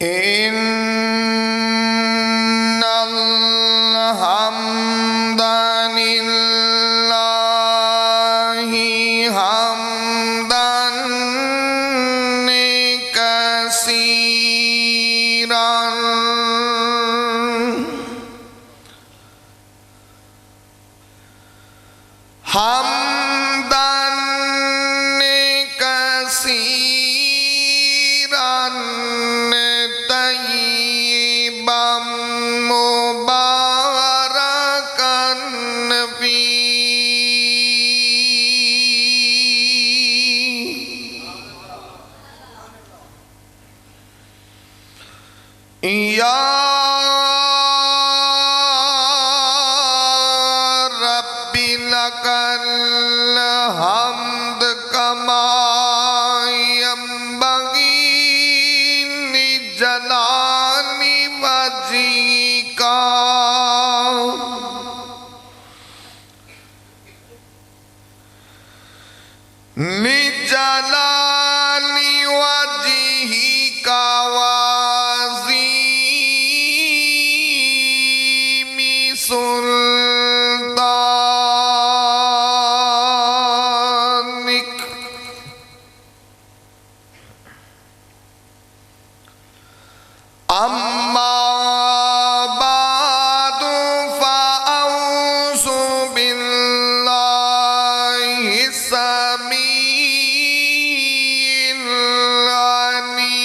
إن الحمد لله حمدا كثيرا حمدا كثيرا طيبا مباركا فيه يا رب لك الحمد كما ينبغي لجلال وجهك لجلال وجهك وعظيم سلطانك أما بعد فأعوذ بالله السميع العليم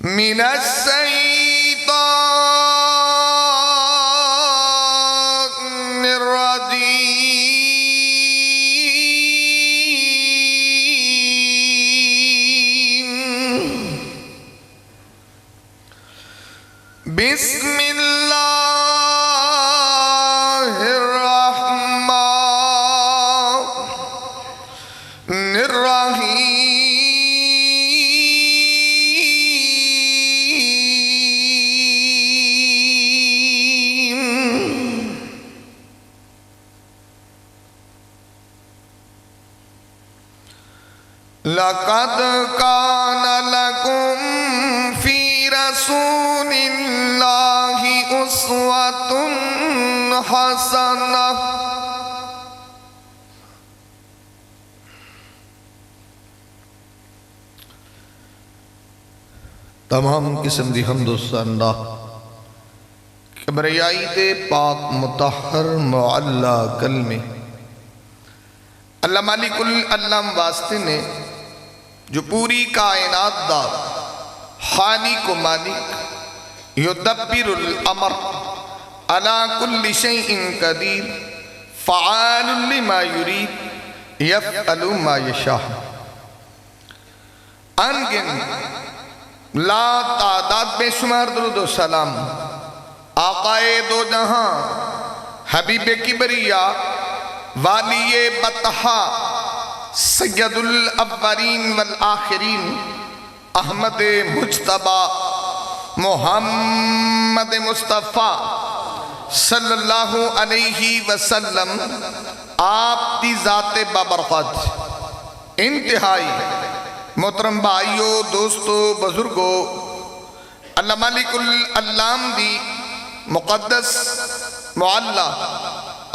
من الشيطان الرجيم بسم الله الرحمن الرحيم لقد كان لكم في رسول الله أسوة حسنة تمام قسم دی حمد و ثنا کبریائی دے پاک مطہر معلا کلمے اللہ مالک العلم واسطے نے جو پوری کائنات دا خالق و مالک یدبر الامر علی کل شیء قدیر فعال لما یرید یفعل ما یشاء انگن لا تعداد بے شمار درود و سلام آقائے دو جہاں حبیب کبریا والی بطحا سید الاولین والآخرین احمد مجتبی محمد مصطفیٰ صلی اللہ علیہ وسلم آپ دی ذات بابرکت انتہائی محترم بھائیو دوستو بزرگو اللہ مالک العلام دی مقدس معلا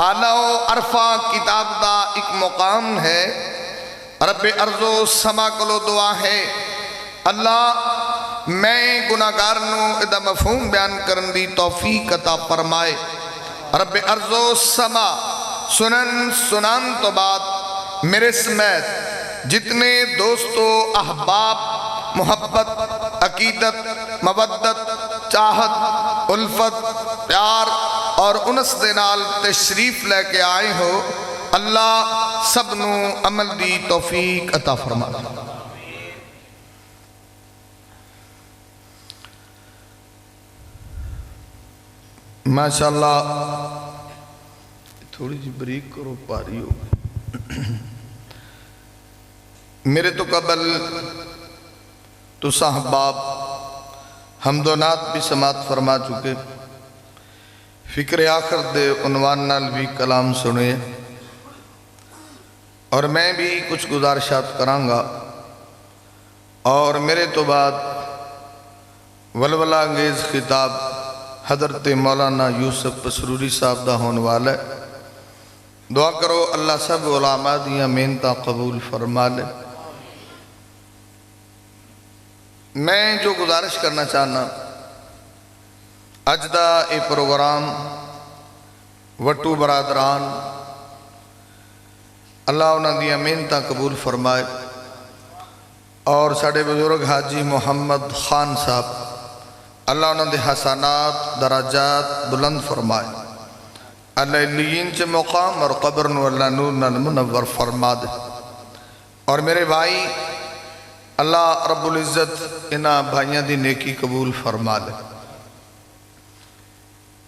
اعلیٰ و عرفہ کتاب دا ایک مقام ہے رب ارض و سما کلو دعا ہے اللہ میں گناہگارنو ادھا مفہوم بیان کرن دی توفیق عطا فرمائے رب ارض و سما سنان تو بعد میرے سمیت جتنے دوستو احباب محبت عقیدت مودت چاہت الفت پیار اور انس دینال تشریف لے کے آئے ہو اللہ سبنو عمل دی توفیق عطا فرما ماشاءاللہ تھوڑی جی بریک کرو پاری ہو میرے تو قبل تو صحباب حمد و نعت بھی سماعت فرما چکے فکر آخر دے عنوان نال بھی کلام سنے اور میں بھی کچھ گزارشات کرانگا اور میرے تو بعد ولولہ انگیز خطاب حضرت مولانا یوسف پسروری صاحب دا ہونے والا ہے۔ دعا کرو اللہ سب علماء دیاں محنتاں قبول فرما لے۔ میں جو گزارش کرنا چاہنا اج دا اے پروگرام وٹو برادران اللہ انہاں دیاں محنتاں قبول فرمائے اور ساڑے بزرگ حاجی محمد خان صاحب اللہ انہاں دے حسنات درجات بلند فرمائے، اللہ علیین چے مقام اور قبر نو اللہ نور نال منور فرما دے۔ اور میرے بھائی اللہ رب العزت انہاں بھائیاں دی نیکی قبول فرما لے۔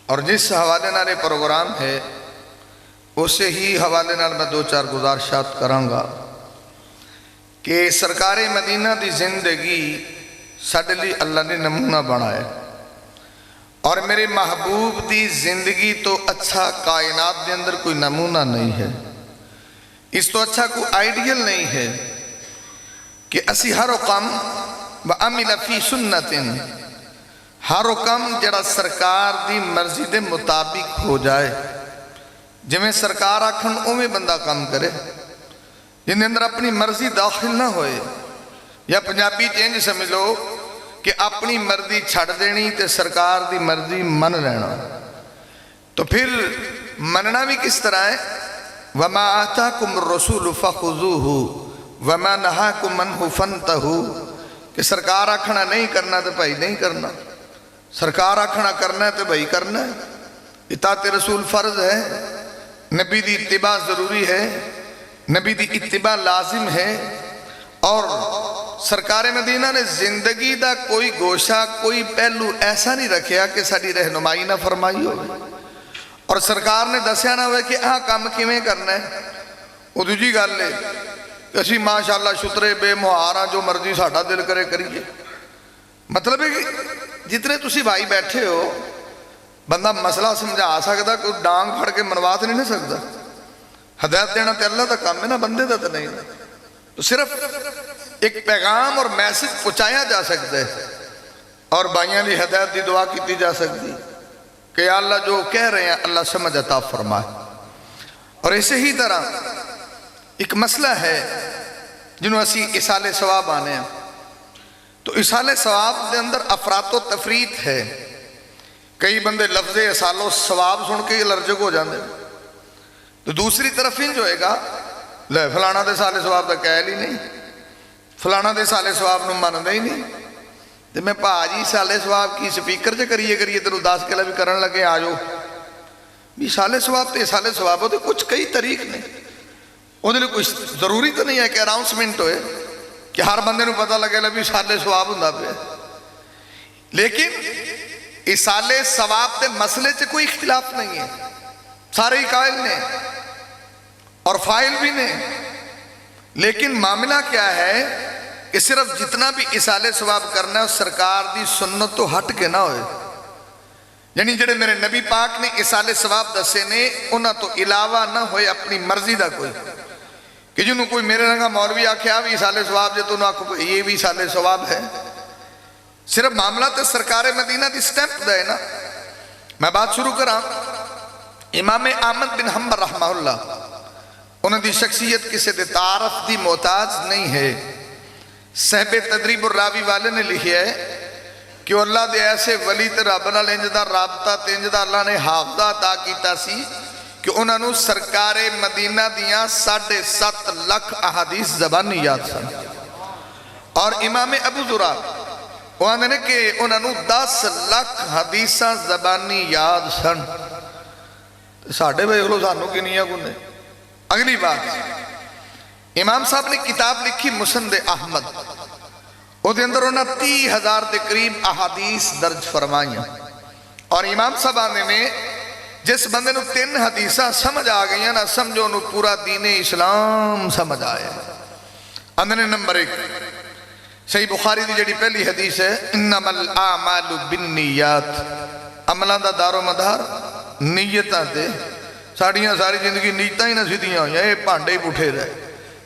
اور جس حوالے نال پروگرام ہے اسے ہی حوالے نال میں دو چار گزارشات کرانگا کہ سرکار مدینہ دی زندگی ساڈے لئی اللہ نے نمونہ بنایا اور میرے محبوب دی زندگی تو اچھا کائنات دے اندر کوئی نمونہ نہیں ہے، اس تو اچھا کوئی آئیڈیل نہیں ہے کہ اسی ہر کام وَعَمِلَ فِي سُنَّةٍ ہر کام جڑا سرکار دی مرضی دے مطابق ہو جائے، جویں سرکار آکھن اوویں بندہ کام کرے، جن اندر اپنی مرضی داخل نہ ہوئے، یا پنجابی چینج سمجھ لو کہ اپنی مرضی چھڑ دینی تے سرکار دی مرضی من لینا۔ تو پھر مننا بھی کس طرح ہے؟ وَمَا آتَاكُمُ الرَّسُولُ فَخُذُوهُ وَمَا نَهَاكُمْ عَنْهُ فَانْتَهُوا کہ سرکار آکھنا نہیں کرنا تو بھائی نہیں کرنا، سرکار آکھنا کرنا ہے تو بھائی کرنا ہے۔ اطاعت رسول فرض ہے، نبی دی اتباع ضروری ہے، نبی دی اتباع لازم ہے۔ اور سرکار مدینہ نے زندگی دا کوئی گوشہ کوئی پہلو ایسا نہیں رکھیا کہ ساڑی رہنمائی نہ فرمائی ہو، اور سرکار نے دسیا نہ ہوئے کہ کام کیویں کرنا ہے۔ وہ دوجی گل ہے کہ اسی ماشاءاللہ شترے بے مہارا جو مرضی ساڑھا دل کرے کریے۔ مطلب ہے کہ جتنے تسی بھائی بیٹھے ہو بندہ مسئلہ سمجھا سکتا، کوئی ڈانگ پھڑ کے منوات نہیں سکتا۔ ہدایت دینا تے اللہ دا کام ہے نا، بندے دا تے نہیں۔ تو صرف ایک پیغام اور میسج پہنچایا جا سکتا ہے اور بھائیاں دی ہدایت دی دعا کیتی جا سکتی کہ یا اللہ جو کہہ رہے ہیں اللہ سمجھ عطا فرمائے۔ اور اسی ہی طرح ایک مسئلہ ہے جنہوں اسی اصال ثواب آنے ہیں، تو اصال ثواب دے اندر افراط و تفریط ہے۔ کئی بندے لفظ اصال و ثواب سن کے الرجک ہو جاندے، تو دوسری طرف ہی جو ہے گا لے فلانا دے سالے ثواب دا کہہ لی نہیں، فلانا دے سالے ثواب نو ماندے ہی نہیں۔ تو میں جی سالے ثواب کی سپیکر چے کریے تینوں 10 کلا بھی کرن لگے آجو بھی سالے ثواب تے سالے ثواب ہوتے کچھ کئی طریق نے، وہ دے کوئی ضروری تو نہیں ہے کہ اناؤنسمنٹ ہوئے کہ ہر بندے نو پتہ لگے بھی سالے ثواب ہوندا پیا۔ لیکن اصالے ثواب تے مسئلے چے کوئی اختلاف نہیں ہے، سارے ہی قائل نے اور فائل بھی نے۔ لیکن معاملہ کیا ہے کہ صرف جتنا بھی اصالے ثواب کرنا ہے سرکار دی سنت تو ہٹ کے نہ ہوئے، یعنی جڑے میرے نبی پاک نے اصالے ثواب دسے نے انہاں تو علاوہ نہ ہوئے اپنی مرضی دا کوئی، کہ جنہوں کوئی میرے رنگا مولوی آکھیا بھی اصالے ثواب جے تو انہوں آکھو یہ بھی اصالے ثواب ہے۔ صرف معاملہ تے سرکار مدینہ دی سٹیمپ دے نا۔ میں بات شروع کراں، امام احمد بن حنبل رحمہ اللہ انہوں دی شخصیت کسی دے تعارف دی محتاج نہیں ہے۔ صحب تدریب الراوی والے نے لکھی ہے کہ اللہ دے ایسے ولی تے رب نال انج دا رابطہ تے انج دا اللہ نے حافظہ عطا کیتا سی کہ انہوں نے سرکار مدینہ دیاں 7.5 لاکھ احادیث زبانی یاد سن۔ اور امام ابو ذرا وہاں نے کہ انہوں نے 10 لاکھ حدیثاں زبانی یاد سن۔ ساڑھے بھائی اگلو سانو کی نہیں ہے گنے۔ اگلی بات، امام صاحب نے کتاب لکھی مسند احمد، وہ دے اندر انہوں نے 30,000 دے قریب احادیث درج فرمائیاں۔ اور امام صاحب آنے میں جس بندے نو 3 حدیثاں سمجھ آ گئی ہیں نا سمجھو انہوں پورا دین اسلام سمجھ آئے۔ اندھنے نمبر 1 صحیح بخاری دی جڑی پہلی حدیث ہے انما الاعمال بالنیات، عملان دا دار و مدار نیتاں تے۔ ساڑیاں ساری زندگی نیتاں ہی نہ سیدھیاں ہوئیں، یہ پانڈے ہی پٹھے رہے۔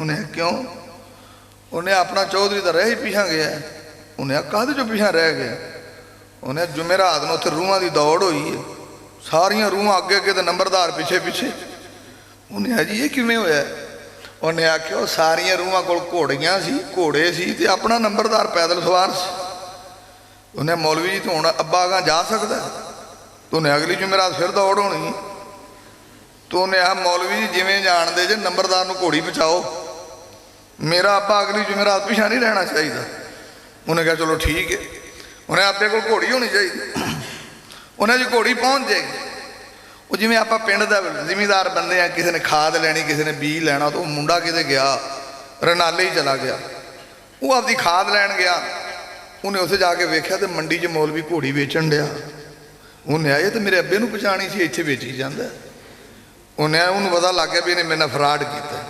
انہیں کیوں؟ انہیں اپنا چودھری تو رہ ہی پیچھا گیا ہے. انہیں کہا جو پیچھا رہ گیا؟ انہیں جمعرات نو اتنے روحاں دی دوڑ ہوئی ہے, ساریاں روحاں اگے اگے تے نمبردار پیچھے پیچھے. انہیں جی یہ کیویں ہویا ہے؟ انہیں آخیا ساریاں روحاں کول گھوڑیاں سی, گھوڑے سی تے اپنا نمبردار پیدل سوار سی. انہیں مولوی جی تو ہوں ابا اگاں جا سکتا ہے؟ تو انہیں اگلی جمعرات پھر دوڑ ہونی. تو انہیں آ مولوی جی جویں جان دے جے نمبردار نو گھوڑی پہنچاؤ, میرا ابا اگلی جمعرات پیچھا نہیں رہنا چاہیے. انہیں کہا چلو ٹھیک ہے. انہیں ابے کو گھوڑی ہونی چاہیے. انہیں جی گھوڑی پہنچ جائے گی. وہ جی آپ پنڈ کا زمیندار بندے ہیں, کسی نے کھاد لینی, کسی نے بیج لینا, تو وہ منڈا کتے گیا رنالے ہی چلا گیا. وہ آپ کی کھاد لین گیا, انہیں اسے جا کے ویکھیا تو منڈی چ مولوی گھوڑی ویچن ڈیا. انہیں آئے تو میرے ابے نو پہچانی سی, اتنے ویچی جانا. انہیں پتا لگ گیا بھی انہیں میرے فراڈ کیا.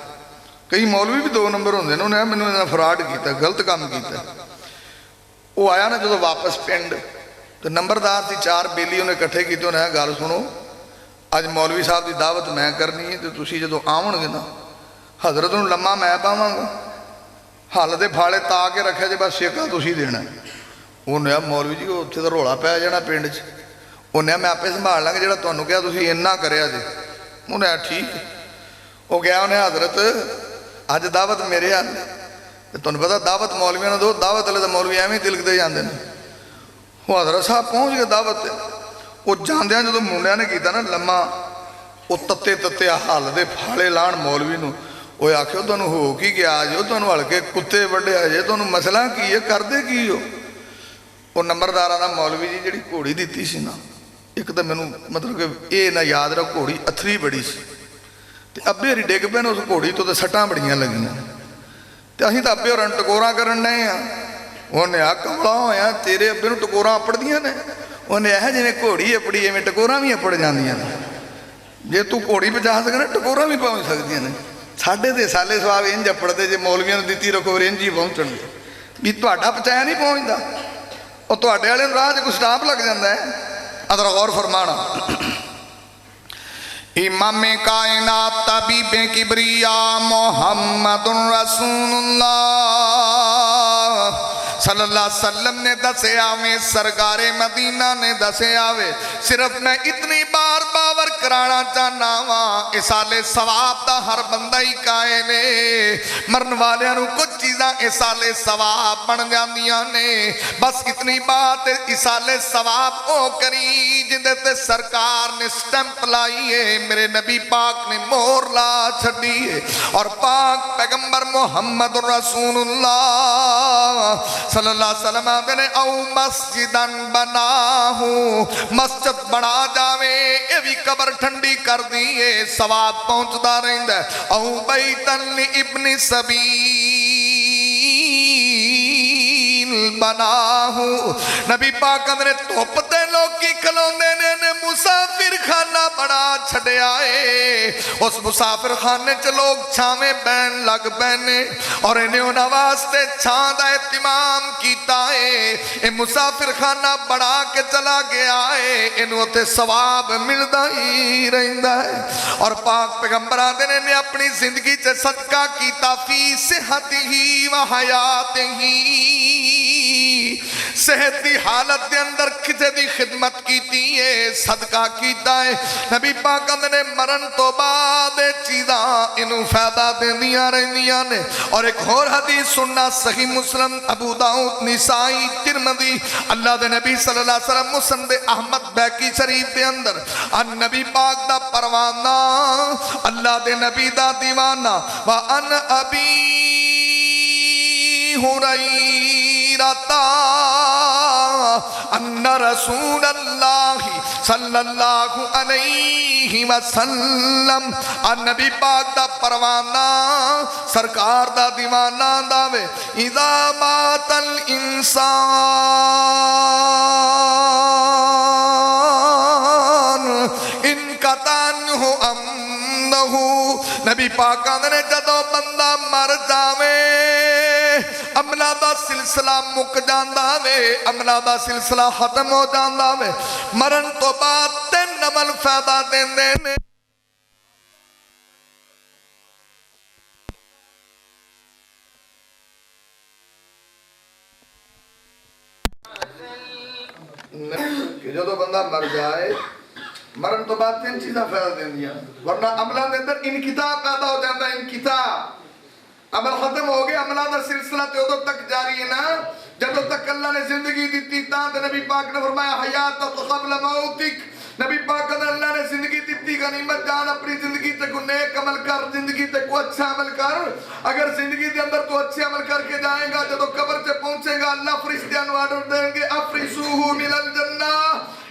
کئی مولوی بھی 2 نمبر ہوندے نے. انہیں مینوں فراڈ کیا, غلط کام کیا. وہ آیا نا جدو واپس پنڈ, تو نمبردار سی 4 بیلی انہیں کٹھے کیتے. انہیں گل سنو, اج مولوی صاحب کی دعوت میں کرنی ہے, تو تسی جدو آون گے نا حضرت نو لمحہ میں پاواں گا, حل دے پھاڑے تا کے رکھے جے, بس سیکا تسی دینا. انہیں مولوی جی اتنے تو رولا پی جانا پنڈ چ. انہیں میں آپ سنبھال لاں گا, جہاں تمہیں کہا تسی اینا کریا جے. انہیں ٹھیک ہے. وہ گیا, انہیں حضرت اج دعوت میرے حال ہے. تمہیں پتا دعوت مولویاں نو دو, دعوت والے تو مولوی ایویں تلکتے جاندے نے. وہ حضرت صاحب پہنچ گئے دعوت تے. وہ جاندیاں جدو منڈیا نے کیتا نا لمحہ, وہ تتے تتے حل دے پھاڑے لان مولوی نو. وہ آخو تمہیں ہو کی گیا جو, تمہیں ہلکے کتے وڈیا جے, تمہیں مسئلہ کی ہے, کردے کی ہو؟ وہ نمبردار دا مولوی جی جڑی گھوڑی دیتی سی نا, ایک تو مینوں مطلب کہ یہ نہ یاد رہا, گھوڑی اتھری بڑی سی. ابے ہری ڈگ پے اس گھوڑی تو سٹاں بڑیاں لگیاں. تو اسی تو ابے اور ٹکوراں کرن ڈے ہاں. انہیں آ کملا ہویا, تیرے ابے نو ٹکوراں اپڑ دیاں نے. انہیں آ جی گھوڑی اپڑی ایویں ٹکوراں بھی اپڑ جاندیاں نے. جے تو گھوڑی پہنچا سکنا, ٹکوراں بھی پہنچ سکدیاں نے. ساڈے تے سالے سواب انج اپڑتے جے مولویاں نو دتی رکھو انج ہی پہنچن گے. بھی تہاڈا پہنچایا نہیں پہنچدا, اور تہاڈے والے راہ چ کوئی سٹاپ لگ جاندا ہے. ادھر غور فرمانا. امام کائنات طبیب کبریا محمد رسول اللہ صلی اللہ علیہ وسلم نے دسے آوے, سرکار مدینہ نے دسے آوے. صرف میں اتنی بار باور کرانا چاہنا وا, اسالے ثواب دا ہر بندہ ہی قائل ہے. مرن والیاں نو کچھ چیزاں اسالے ثواب بن جاندیاں نے. بس اتنی بات اسالے ثواب او کری جندے تے سرکار نے سٹمپ لائی ہے, میرے نبی پاک نے مہر لا چھڑی ہے. اور پاک پیغمبر محمد رسول اللہ صلی اللہ علیہ وسلم نے او مسجدن بنا ہوں, مسجد بنا جاوے یہ بھی قبر ٹھنڈی کر دیئے, ثواب پہنچتا رہندا ہے. او بیتن ابن سبیل بنا ہوں, نبی پاک نے توپ دے لوکی کھلوندے نے مسافر خانہ بڑا چھڑے آئے. اس مسافر خانے چ لوگ چھاویں بین لگ بینے, اور انہیں انہاں واسطے چھاں دا اہتمام کیتا ہے. اے مسافر خانہ بڑا کے چلا گیا ہے, انہوں تے ثواب ملدا ہی رہندا ہے. اور پاک پیغمبر آدھے نے اپنی زندگی چ صدقہ کیتا فی صحت ہی و حیات ہی, صحت دی حالت دے اندر کسے دی خدمت کیتی ہے, صدقہ کیتا ہے. نبی پاک نے مرن تو بعد چیزاں انہوں فائدہ دیندیاں رہندیاں نے. اور ایک اور حدیث سننا, صحیح مسلم, ابو داؤد, نسائی, ترمذی, اللہ دے نبی صلی اللہ علیہ وسلم مسند احمد بیکی شریف دے اندر ان نبی پاک دا پروانہ, اللہ دے نبی دا دیوانہ. وَأَنْ أَبِي ہریرہ ان رسول اللہ صلی اللہ علیہ وسلم, ان نبی پاک دا پروانہ, سرکار دا دیوانہ داوے, اذا مات الانسان انقطع عنہ امنہ, نبی پاک نے جدو بندہ مر جاوے عملہ دا سلسلہ مک جاندہ وے, عملہ دا سلسلہ ختم ہو جاندہ وے. مرن تو بعد 3 عمل فائدہ دین دینے. کہ جدو بندہ مر جائے مرن تو بعد تین چیزاں فائدہ دیں دیا ورنہ عملہ دے اندر انقطاع پیدا ہو جاتا ہے انقطاع عمل ختم ہو گیا عملہ دا سلسلہ تے ادھر تک جاری ہے نا جدو تک اللہ نے زندگی دیتی تاں نبی پاک نے فرمایا حیات قبل موتک نبی پاک نے اللہ نے زندگی دیتی غنیمت جان اپنی زندگی تے کو نیک عمل کر زندگی تے کو اچھا عمل کر اگر زندگی دے اندر تو اچھے عمل کر کے جائیں گا جدو قبر سے پہنچے گا اللہ فرشتیاں نو آرڈر دیں گے افرسوہ من الجنہ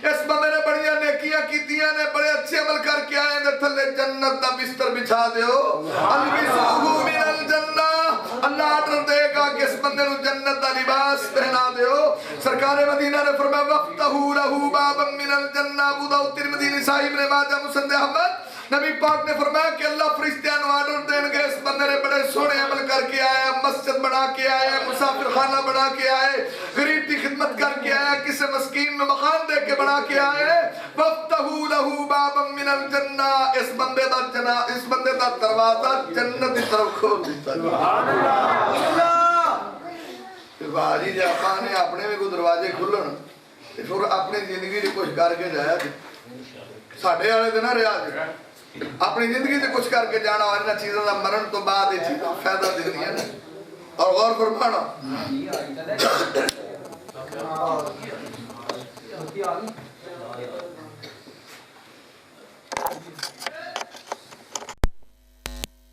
اس بندے نے بڑیاں نیکیاں کیتیاں نے بڑے اچھے عمل کر کے آئے نے تھلے جنت دا بستر بچھا دیو البسوہ من الجنہ اللہ آرڈر دے گا کہ اس بندے نو جنت دا لباس پہنا دیو سرکار مدینہ نے فرمایا وفتحوا لہ بابا من الجنہ ابو داؤد ترمذی نسائی ابن ماجہ مسند احمد نبی پاک نے فرمایا کہ اللہ فرشتیاں نو آرڈر دیں گے اس بندے نے بڑے سونے عمل کر کے آیا مسجد بنا کے آیا مسافر خانہ بنا کے آئے غریب کی خدمت کر کے آیا کسی مسکین میں مقام دے کے بنا کے آئے وَفْتَحُوا لَهُ بَابًا مِّنَ الْجَنَّةِ اس بندے دا دروازہ جنت کی طرف کھول دیتا ہے بھاجی جی آپ نے اپنے میں کوئی دروازے کھلن پھر اپنی زندگی کی کچھ کر کے جایا ساڑھے والے دن رہا جی اپنی زندگی سے کچھ کر کے جانا اور انہاں چیزوں کا مرن تو بعد یہ چیزیں فائدہ دینی ہے اور غور فرمانا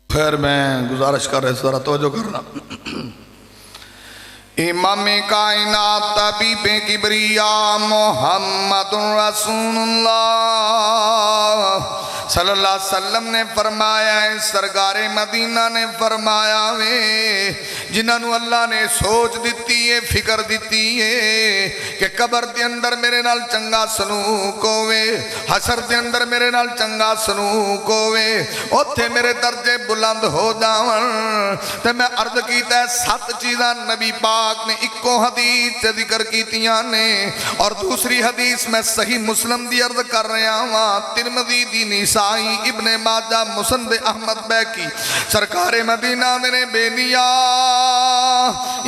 خیر میں گزارش کر رہے ذرا توجہ کرنا امام کائنات طبیب کبریا محمد رسول اللہ صلی اللہ علیہ وسلم نے فرمایا ہے سرکار مدینہ نے فرمایا ہے جنہوں اللہ نے سوچ دیتی ہے فکر دیتی ہے کہ قبر دے اندر میرے نال چنگا سلوک ہوئے حشر دے اندر میرے نال چنگا سلوک ہوئے اوتھے میرے درجے بلند ہو جاون تے میں عرض کیتا ہے 7 چیزاں نبی پاک نے ایکو حدیث سے ذکر کیتیاں نے اور دوسری حدیث میں صحیح مسلم دی عرض کر رہا ہوں ترمذی دی نسائی ابن ماجہ مسند احمد بیکی سرکار مدینہ نے بے نیا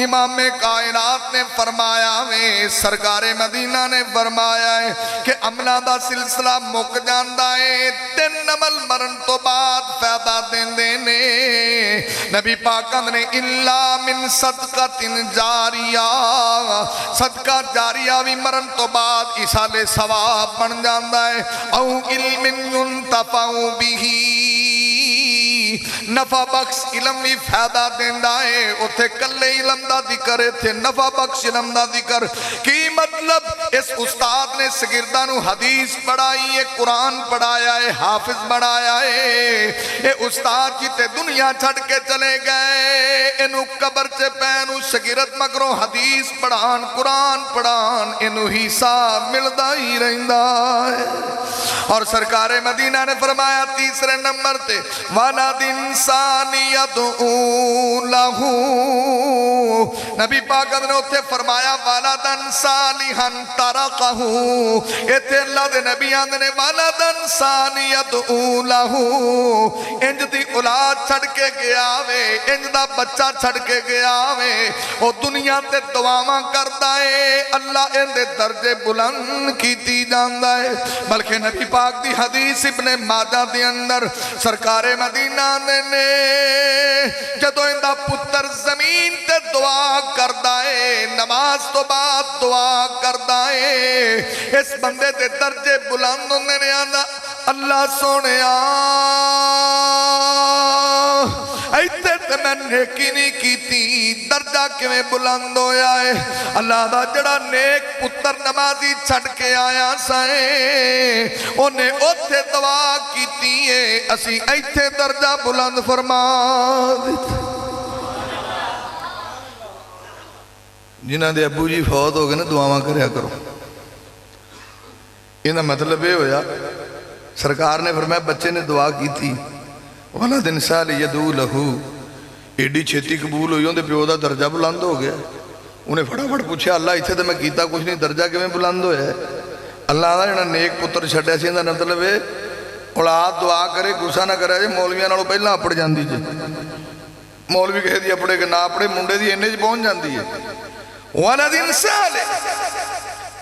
امام کائنات نے فرمایا ہے سرکار مدینہ نے فرمایا ہے کہ عملہ دا سلسلہ مک جاندہ ہے 3 عمل مرن تو بعد فائدہ دین دینے نبی پاک نے اللہ من صدقہ جاریہ صدقہ جاریہ بھی مرن تو بعد اسالے ثواب بن جاندہ ہے او علم ينتفع به نفع بخش علم بھی فائدہ دیندہ ہے اتھے کلے علم دا ذکر تھے نفع بخش علم دا ذکر کی مطلب اس استاد نے شاگردانو حدیث پڑھائی ہے قرآن پڑھایا ہے حافظ بڑھایا ہے اے استاد کی تے دنیا چھڑ کے چلے گئے انہوں قبر چے پینو شاگرد مگروں حدیث پڑھان قرآن پڑھان انہوں حساب ملدہ ہی رہندہ ہے اور سرکار مدینہ نے فرمایا تیسرے نمبر تے وَلَدِ انسانیت لہو نبی پاک نے اتھے فرمایا وَلَدًا صَالِحًا تَرَقَهُ ایتھے اللہ دے نبی آندھنے وَلَدًا صَالِحًا لہو انج دی اولاد چھڑ کے گیا وے انج دا بچہ چھڑ کے گیا وے او دنیا تے دعاواں کردا ہے اللہ ان دے درجے بلند کیتی جاندا ہے بلکہ نبی پاک دی حدیث ابن ماجہ دی اندر سرکار مدینہ نے جدو اندہ پتر زمین تے دعا کردہ ہے نماز تو بعد دعا کردہ ہے اس بندے تے درجے بلند ہونے نے آنا اللہ سونے ایتے تے میں نیکی نہیں کیتی درجہ کیویں بلند ہویا ہے اللہ دا جڑا نیک پتر نمازی چھڑ کے آیا سائیں انہیں اوتھے دعا کیتی ہے اسی ایتے درجہ بلند فرما دیتے جنہاں دے ابو جی فوت ہو گئے نا دعاواں کریا کرو یہ مطلب یہ ہویا سرکار نے فرمایا بچے نے دعا کی تھی وَلَدٍ انسان یدعو لہو ایڈی چھتی قبول ہوئی ہوں دے پیو دا درجہ بلند ہو گیا انہیں پھڑا پھڑ پوچھا اللہ اتھے تو میں کیتا کچھ نہیں درجہ کیویں بلند ہویا ہے اللہ دا جنہاں نیک پتر چھڑے سی اندہ مطلب ہے اولاد دعا کرے گسا نہ کرے مولویاں نالوں پہلا اپڑ جاندی جے مولوی کہے دی اپڑے کہ نہ اپڑے منڈے دی انہیں جی پہنچ جاندی ہے وَلَدٍ انسان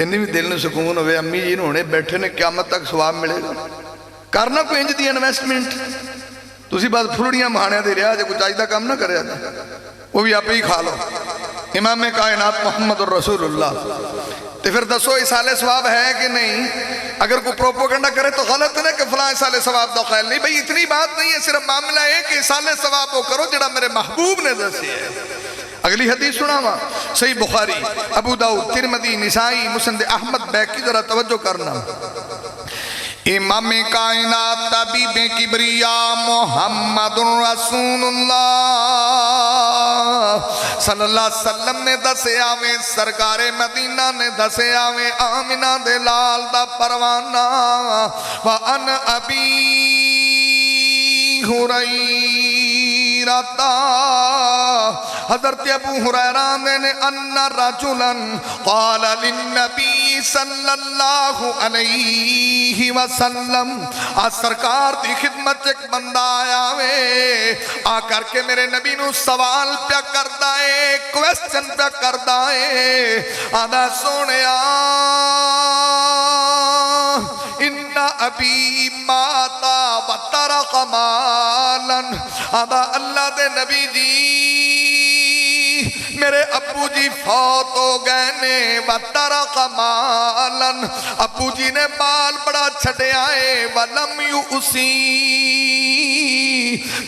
تین بھی دل میں سکون ہوئے امی جی ہونے بیٹھے نے قیامت تک ثواب ملے گا کرنا کوئی انج دی انویسٹمنٹ تسی بس پھلڑیاں مہانے دے رہا جے کوئی چاہیدہ کام نہ کرے وہ بھی آپ ہی کھا لو امام کائنات محمد الرسول اللہ تو پھر دسو اصال ثواب ہے کہ نہیں اگر کوئی پروپوگنڈا کرے تو غلط ہے کہ فلاں اصال ثواب دا خیال نہیں بھئی اتنی بات نہیں ہے صرف معاملہ ہے کہ اصال ثواب وہ کرو جڑا میرے محبوب نے دسی ہے اگلی حدیث سناوا صحیح بخاری ابو داؤد ترمذی نسائی مسند احمد بیکی ذرا توجہ کرنا امام کائنات طبیب کبریا محمد رسول اللہ صلی اللہ علیہ وسلم نے دسے آویں سرکار مدینہ نے دسے آویں آمنہ دے لال دا پروانہ وَأَنْ أَبِي هُرَيْرَةَ حضرت ابو ہریرہ نے ان رجلا قال للنبی صلی اللہ علیہ وسلم سرکار دی خدمت ایک بندہ آیا وے آ کر کے میرے نبی نو سوال پیا کردا ہے کویسچن پیا کردا ہے آدھا سونیا ان ابی ماتا وترک مالا آدھا اللہ دے نبی جی میرے ابو جی فوت ہو گئے نے وَتَرَقَ مَالًا ابو جی نے مال بڑا چھڑے آئے وَلَمْ يُؤْسِي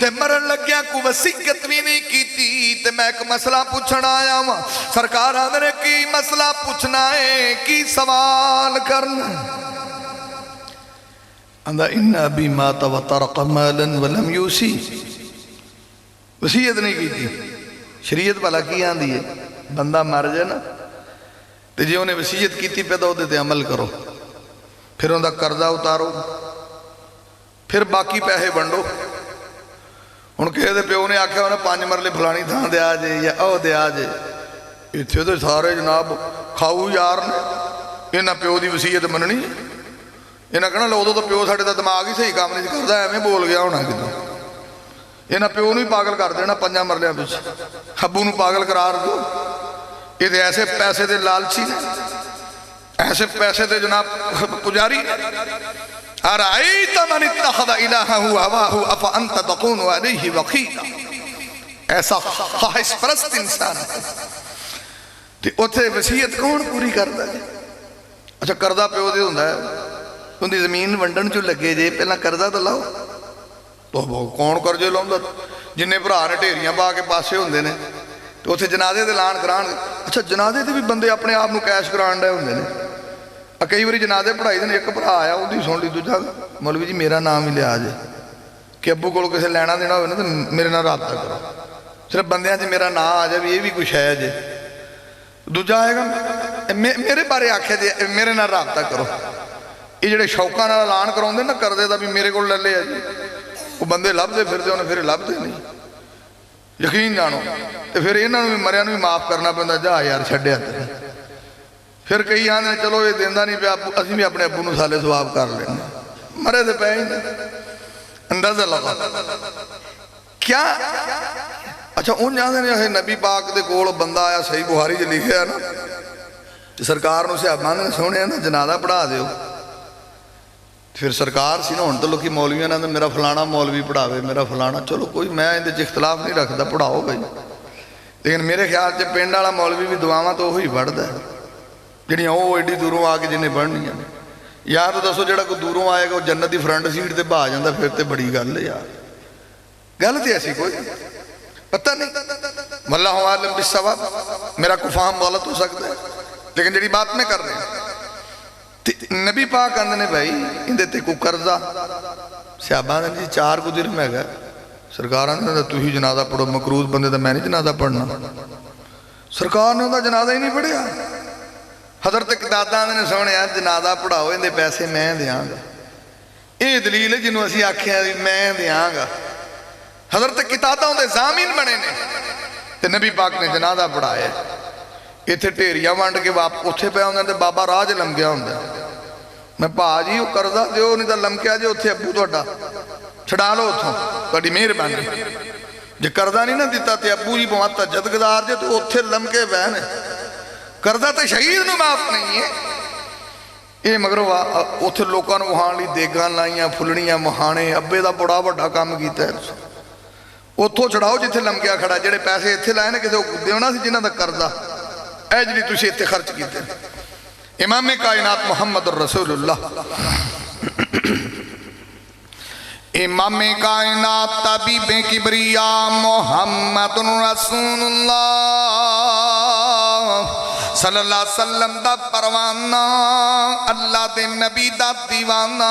تے مرن لگیا کو وسیعت بھی نہیں کی تھی تے میں ایک مسئلہ پوچھنا آیا ہوں سرکار آدھنے کی مسئلہ پوچھنا ہے کی سوال کرنا اندھا ان ابی مات وَتَرَقَ مَالًا وَلَمْ يُؤْسِي وسیعت نہیں کی تھی شریعت والا کی آندھی ہے بندہ مر جائے نا تو جی انہیں وسیعت کی تھی پیدا ہوتے تھے عمل کرو پھر ان دا قرضہ اتارو پھر باقی پیسے بنڈو ان کہے دے پیو نے آکھا انہیں 5 مرلے پھلانی تھان دے آجے یا او دے آجے اتھے تو سارے جناب کھاؤ یار نے انہاں پیو دی وسیعت مننی انہاں کہنا لو تو پیو ساڑھے دا دماغ ہی صحیح کام نہیں کردا ہے ہمیں بول گیا ہونا کتوں انہاں پیو نو ہی پاگل کر دینا 5 مرلیاں پچھ ابو نو پاگل قرار دو یہ دے ایسے پیسے دے لالچی نے ایسے پیسے دے جناب پجاری ارائیت من اتخذ الہہ ہواہ افانت تکون علیہ وقیلا ایسا خواہش پرست انسان ہے اتھے وسیعت کون پوری کردا ہے اچھا قرضہ پیو دے ہوندا ہے ان دی زمین ونڈن جو لگے جے پہلا قرضہ تو لاؤ تو کون کرجے لاؤں جنہیں بھرا نے ڈھیریاں پا کے پاسے ہوندے نے تو اتھے جنازے دے لان کران اچھا جنازے دے بھی بندے اپنے آپ نو کیش کران دے ہوندے نے کئی باری جنازے پڑھائی دے ایک بھرا آیا وہ سن لی دوجا مولوی جی میرا نام ہی لیا جے کہ ابو کو کسے لینا دینا ہوئے نا تو میرے نال رابطہ کرو صرف بندیاں جی میرا نام آ جائے یہ بھی کچھ ہے جے دوجا آئے گا میرے بارے آکھے جے میرے نال رابطہ کرو یہ جڑے شوقاں نال اعلان کراؤں دے نا کر دے دا بھی میرے کو لے لے جی وہ بندے لب دے پھر دے انہیں پھر لب دے نہیں یقین جانو تو پھر انہوں نے مریا بھی معاف کرنا پہندا جا یار چھڑے آتے پھر کئی آنے چلو یہ دیندہ نہیں پہ اسی بھی اپنے ابو نو سالے ثواب کر لینا مرے دے پہ ہی نہیں اندازہ لگا کیا اچھا ان جانے نے نبی پاک دے کول بندہ آیا صحیح بخاری جو لکھے ہے نا سرکار نو سے ابان نے سونے نا جنازہ پڑھا دیو پھر سرکار سی نا ہن تو لوکی مولویاں نے میرا فلانا مولوی پڑھاوے میرا فلانا چلو کوئی میں اندے اختلاف نہیں رکھدا پڑھاؤ بھائی لیکن میرے خیال سے پنڈ والا مولوی بھی دعاواں تو وہی پڑھدا ہے جڑیاں وہ ایڈی دوروں آ کے جنہیں پڑھنیاں نے یا تو دسو جڑا کوئی دوروں آئے گا وہ جنت دی فرنٹ سیٹ تے بھا جاندا پھر تے بڑی گل ہے یار گل تے ایسی کوئی پتہ نہیں واللہ عالم بالصواب میرا کو فہم غلط ہو سکتا ہے لیکن جڑی بات میں کر رہے ہیں نبی پاک آندے نے بھائی اندے تے کو قرضہ صحابہ نے جی 4 کو درہم ہے گا سرکار آندے نے تو ہی جنازہ پڑھو مقروض بندے دا میں نہیں جنازہ پڑھنا سرکار نے انہا جنازہ ہی نہیں پڑھیا حضرت دادا نے سونے جنازہ پڑھاؤ اندے پیسے میں دیاں گا یہ دلیل ہے جنہوں اسی آکھیں میں دیاں گا حضرت قطادہ اندے زامین بنے نے تے نبی پاک نے جنازہ پڑھایا اتھے ٹھیریاں وانڈ کے اتھے پہ ہوندے تے بابا راج لمکیا ہوندے میں پا جی وہ قرضہ دیو نہیں تا لمکیا جی اتھے ابو توڑا چھڑا لو اتھوں توڑی مہربانی جے قرضہ نہیں نہ دیتا تے ابو جی بہت جد گزار جے تو اتھے لمکے بہنے قرضہ تو شہید نو معاف نہیں ہے یہ مگروں اتنے لوگوں نے وہاں لی دیگاں لائیاں پھلڑیاں مہانے ابے دا بڑا بڑا کام کیتا ہے اتوں چڑھاؤ جتھے لمکیا کھڑا جڑے پیسے اتنے لائے نا کسی دینا سی جنہاں دا قرضہ اے جی تسی اتنے خرچ کیتے امام کائنات محمد الرسول اللہ امام کائنات طبیب کبریاء محمد رسول اللہ صلی اللہ علیہ وسلم دا پروانہ اللہ دے نبی دا دیوانہ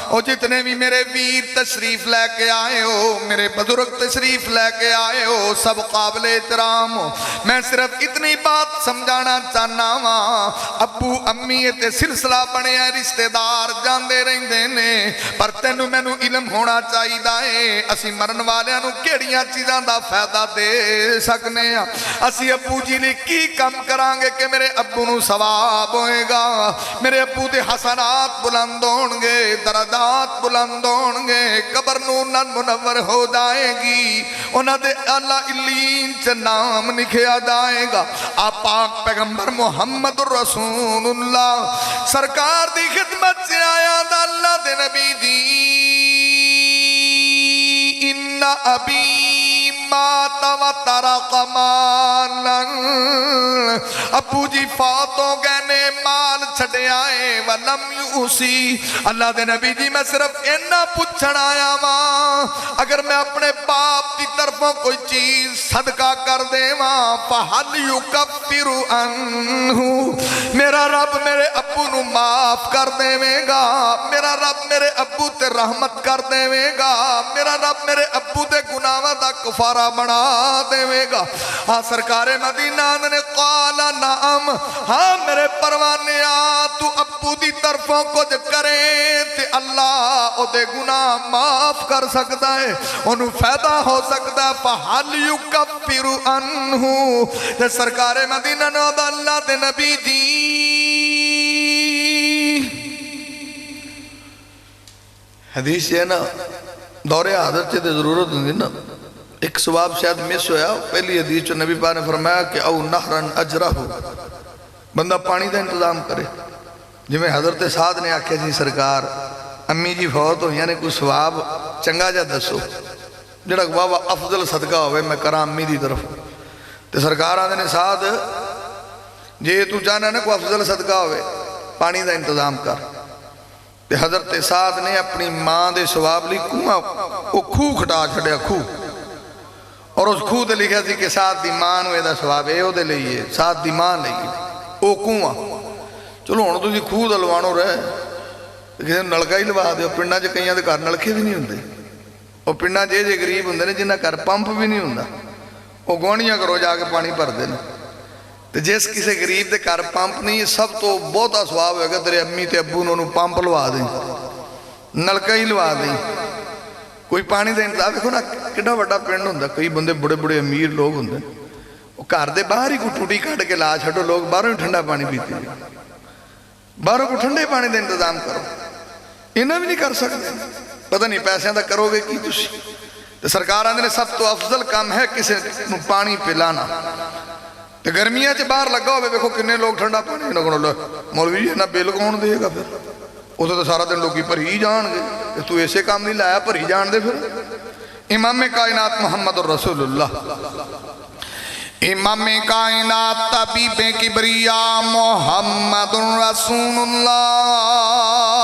او جتنے بھی میرے ویر تشریف لے کے آئے ہو میرے بزرگ تشریف لے کے آئے ہو سب قابل احترام ہو میں صرف اتنی بات سمجھانا چاہنا ہاں ابو امی تے سلسلہ بنے ہیں رشتہ دار جاندے رہندے نے پر تینوں مینوں علم ہونا چاہیے دائے اسی مرن والے انہوں کیڑیاں چیزاں دا فائدہ دے سکنے ہیں اسی ابو جی نے کی کم کرانگے کہ میرے ابو نو ثواب ہوئے گا میرے ابو دے حسنات بلند ہونگے درجات بلند ہونگے قبر نور منور ہو جائے گی انہاں دے اللہ علین چھ نام نکھیا جائے گا آپ پاک پیغمبر محمد رسول اللہ سرکار دی خدمت سے آیا دا اللہ دے نبی دی ان ابی مات و ترک مالا ابو جی فوت ہو گئے نے مال چھڑے آئے ولم یوسی اللہ دے نبی جی میں صرف اینا پوچھن آیا ماں اگر میں اپنے باپ کی طرفوں کوئی چیز صدقہ کر دے ماں فَحَلْ يُكَفِّرُ عَنْهُ میرا رب میرے ابو نو معاف کر دے گا میرا رب میرے ابو تے رحمت کر دے گا میرا رب میرے ابو تے گناہاں دا کفارہ بنا دے گا ہاں سرکار مدینہ نے قال نعم ہاں میرے پروانے تو ابو دی طرفوں کچھ کرے تے اللہ او دے گناہ معاف کر سکتا ہے انہوں فائدہ ہو سکتا ہے فَحَلْ يُكَفِّرُ عَنْهُ تے سرکار مدینہ نے اللہ دے نبی جی حدیث یہ نا دور حاضر چاہتے ضرورت ہوندی نا ایک ثواب شاید مس ہویا پہلی حدیث جو نبی پاک نے فرمایا کہ او نہرن اجرہ ہو بندہ پانی دا انتظام کرے جی میں حضرت سعد نے آکھے جی سرکار امی جی فوت ہو یعنی کوئی ثواب چنگا جا دسو جڑا بابا افضل صدقہ ہوئے میں کرام امی دی طرف تے سرکار آدھے نے سعد جی تو جانا نا کوئی افضل صدقہ ہوئے پانی دا انتظام کر تے حضرت سعد نے اپنی ماں دے ثواب لی کھو کھٹا چھڑیا کھو اور اس کھو دے لکھا سی کہ سعد دی ماں نوے دا ثواب ہے او دے لئیے سعد دی ماں لئیے او کنواں چلو ہن تو جی کھو دا لوانو رہے کسی نلکا ہی لوا دے پنڈا جے کئیاں دے گھر نلکے بھی نہیں ہوندے او پنڈا جے غریب ہوندے نے جنہاں گھر پمپ بھی نہیں ہوندا او گونیاں کرو جا کے پانی بھر دے تے جس کسی غریب دے گھر پمپ نہیں سب تو بہت ثواب ہوگا تیرے امی تے ابو نے پمپ لوا دیں نلکا ہی لوا دیں کوئی پانی دا انتظام دیکھو نا کڈا بڑا پنڈ ہوندا کئی بندے بڑے بڑے امیر لوگ ہوندے وہ گھر دے باہر ہی کوئی ٹوٹی کٹ کے لا چھڈو لوگ باہروں ہی ٹھنڈا پانی پیتے ہیں باہروں کو ٹھنڈے پانی دا انتظام کرو انہاں بھی نہیں کر سکتے پتہ نہیں پیسے دا کرو گے کی تسی تو سرکار آندے نے سب تو افضل کام ہے کسی نو پانی پلانا تو گرمیاں چ باہر لگا ہوئے دیکھو کنے لوگ ٹھنڈا پانی نہ مولوی جی نہ بل کون دے گا پھر اسے تو سارا دن لوگی پر ہی جان گے تو ایسے کام نہیں لایا پر ہی جان دے پھر امام کائنات محمد الرسول اللہ امام کائنات طبیب کبریاء محمد رسول اللہ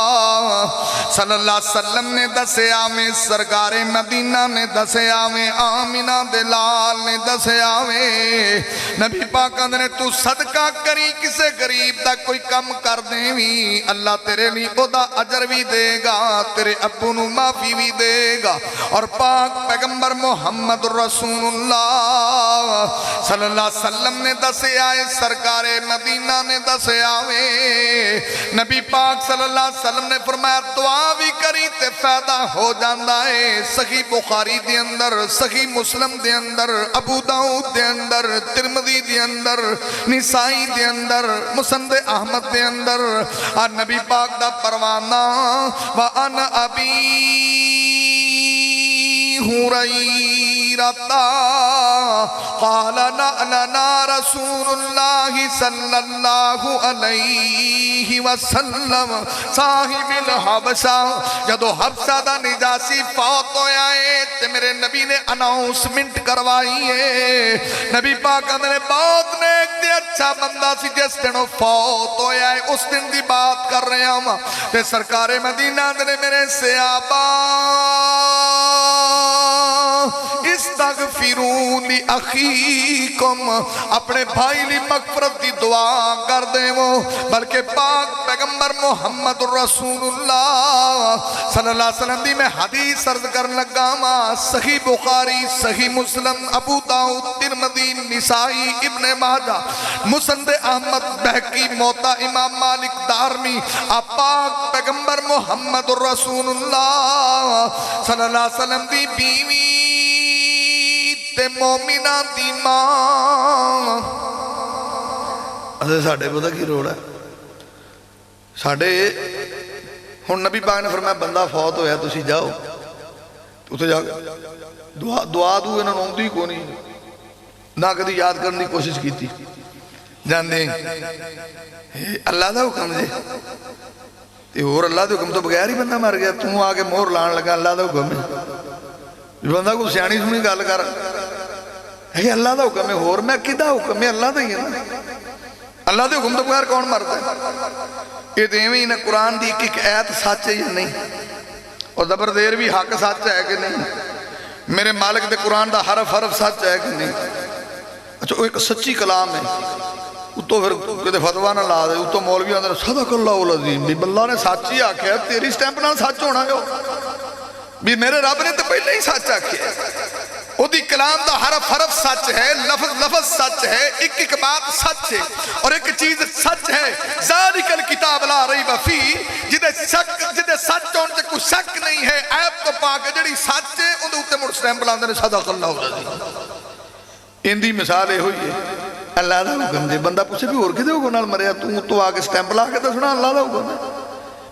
صلی اللہ علیہ وسلم نے دسے آویں سرکار مدینہ نے دسے آویں آمینہ دلال نے دسے آویں نبی پاک نے تو صدقہ کری کسے غریب دا کوئی کم کر دیں بھی اللہ تیرے لی او دا عجر بھی دے گا تیرے ابو نو معافی بھی دے گا اور پاک پیغمبر محمد رسول اللہ صلی اللہ علیہ وسلم نے دسے آئے سرکار مدینہ نے دسے آوے نبی پاک صلی اللہ علیہ وسلم نے فرمایا دعا بھی کری تے فائدہ ہو جاندہ ہے صحیح بخاری دے اندر صحیح مسلم دے اندر ابو داؤد دے اندر ترمذی دے اندر نسائی دے اندر مسند احمد دے اندر اور نبی پاک دا پروانہ وَأَنْ أَبِي هُرَيْرَةَ قال نعلنا رسول اللہ صلی اللہ علیہ وسلم صاحب الحبشہ جدو حبشہ دا نجاسی فوت ہویا ہے تے میرے نبی نے اناؤنسمنٹ کروائی ہے نبی پاک نے بہت نیک تے اچھا بندہ سی جس دنوں فوت ہویا ہے اس دن دی بات کر رہے ہم تے سرکار مدینہ نے میرے صحابہ استغفروا لأخیکم اپنے بھائی لی مغفرت دی دعا کر دیں وہ بلکہ پاک پیغمبر محمد رسول اللہ صلی اللہ علیہ وسلم دی میں حدیث عرض کرنے لگا ماں صحیح بخاری صحیح مسلم ابو داؤد ترمذی نسائی ابن ماجہ مسند احمد بہقی موطا امام مالک دارمی پاک پیغمبر محمد رسول اللہ صلی اللہ علیہ وسلم دی بیوی تے مومنہ دی ماں اسے ساڑھے پتہ کی روڑا ہے ساڑھے ہن نبی پاک نے فرمایا بندہ فوت ہویا تسی جاؤ تو جا دعا دو انہوں نے دی کو نہیں نہ کدی یاد کرنے کی کوشش کی تھی جان دیں اللہ دا حکم دے تے اور اللہ دا حکم تو بغیر ہی بندہ مر گیا تم آگے مور لان لگا اللہ دا حکم ہے بندہ کو سیانی سنی گال کر ہے اللہ دا حکم ہے اور میں کدہ حکم ہے اللہ دا ہی ہے نا اللہ دے حکم تو بغیر کون مرتا ہے یہ دیویں انہیں قرآن دی ایک آیت سچ ہے یا نہیں اور زبر دیر بھی حق سچ ہے کہ نہیں میرے مالک دے قرآن دا حرف سچ ہے کہ نہیں اچھا وہ ایک سچی کلام ہے تو پھر کدے فتوہ نہ لا دے تو مولوی اندر صدق اللہ العظیم بھی اللہ نے سچ ہی آکھیا تیری سٹیمپ نہ سچ ہونا ہے بھی میرے رب نے تو پہلے ہی سچ آکھیا وہ دی کلام دا حرف سچ ہے لفظ سچ ہے ایک بات سچ ہے اور ایک چیز سچ ہے ذالک الکتاب لا ریب فی جدے سچ ہون تے کوئی شک نہیں ہے عیب تو پاک جڑی سچ ہے اندھے اوتے مڑ سٹیمپ لاندے نے صدق اللہ العظیم ان دی مثال ہے ہوئی ہے اللہ دا حکم دے بندہ پوچھے بھی اور کدے حکم نال مریا تو آگے سٹیمپ لا کے دسنا اللہ دا حکم ہے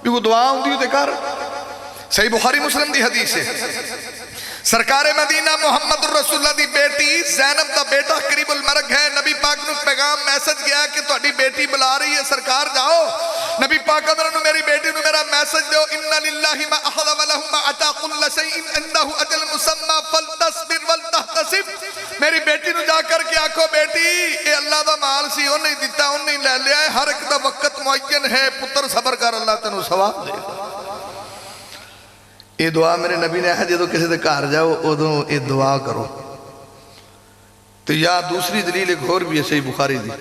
بھی وہ دعا ہوندی ہوتے کر صحیح بخاری مسلم دی حدیث ہے سرکار مدینہ محمد الرسول اللہ دی بیٹی زینب دا بیٹا قریب المرگ ہے نبی پاک نے پیغام میسج گیا کہ تہاڈی بیٹی بلا رہی ہے سرکار جاؤ نبی پاک نے میری بیٹی نے میرا میسج دیو ان للہ ما اخذ ولہ ما عطا كل شيء عنده اجل مسمى فلتصبر ولتحتسب میری بیٹی نے جا کر کے آکھو بیٹی اے اللہ دا مال سی انہیں دیتا انہیں لے لیا ہے ہر ایک دا وقت معین ہے پتر صبر کر اللہ تینوں ثواب دے گا یہ دعا میرے نبی نے ہے جدو کسی دے گھر جاؤ ادو یہ دعا کرو تو یا دوسری دلیل ایک اور بھی ہے صحیح بخاری دی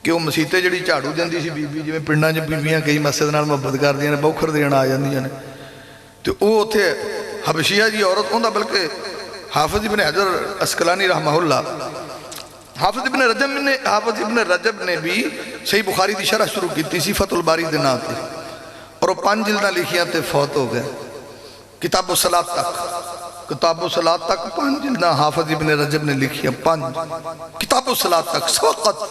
کہ وہ مسیطے جڑی جھاڑو دیندی سی بی بی جی میں پنڈاں جو بیویاں کئی مسجد نال محبت کر دیاں نے بوکھر دینا آ جاندیاں نے تو وہ اتھے حبشیہ جی عورت ہوندا بلکہ حافظ ابن حجر اسقلانی رحمہ اللہ حافظ ابن رجب نے بھی صحیح بخاری دی شرح شروع کی سی فتح الباری دے نام تے اور وہ 5 جلدہ لکھیاں تے فوت ہو گئے کتاب و صلاة تک 5 جلدہ حافظ ابن رجب نے لکھی 5 کتاب و صلاة تک سوقت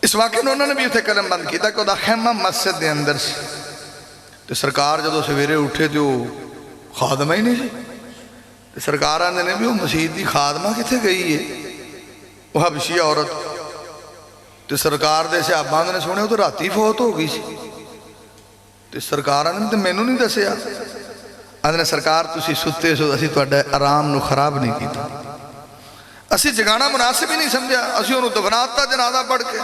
اس واقعے نے انہوں نے بھی اتھے کلم بند کیتا کہ وہ دا خیمہ مسجد دے اندر سے تو سرکار جدو سویرے اٹھے تو خادمہ ہی نہیں جی تو سرکار آنے نے بھی وہ مسجد دی خادمہ کتے گئی ہے وہ حبشی عورت تو سرکار دے سے آپ باندھنے سونے وہ تو راتی فوت ہو گئی سی تو سرکار آنے تو مینوں نہیں دسیا آدھنے سرکار تسی ستے سو اسی تو اڈے آرام نو خراب نہیں کیتا اسی جگانا مناسب ہی نہیں سمجھا اسی انہوں دفناتا جنازہ پڑھ کے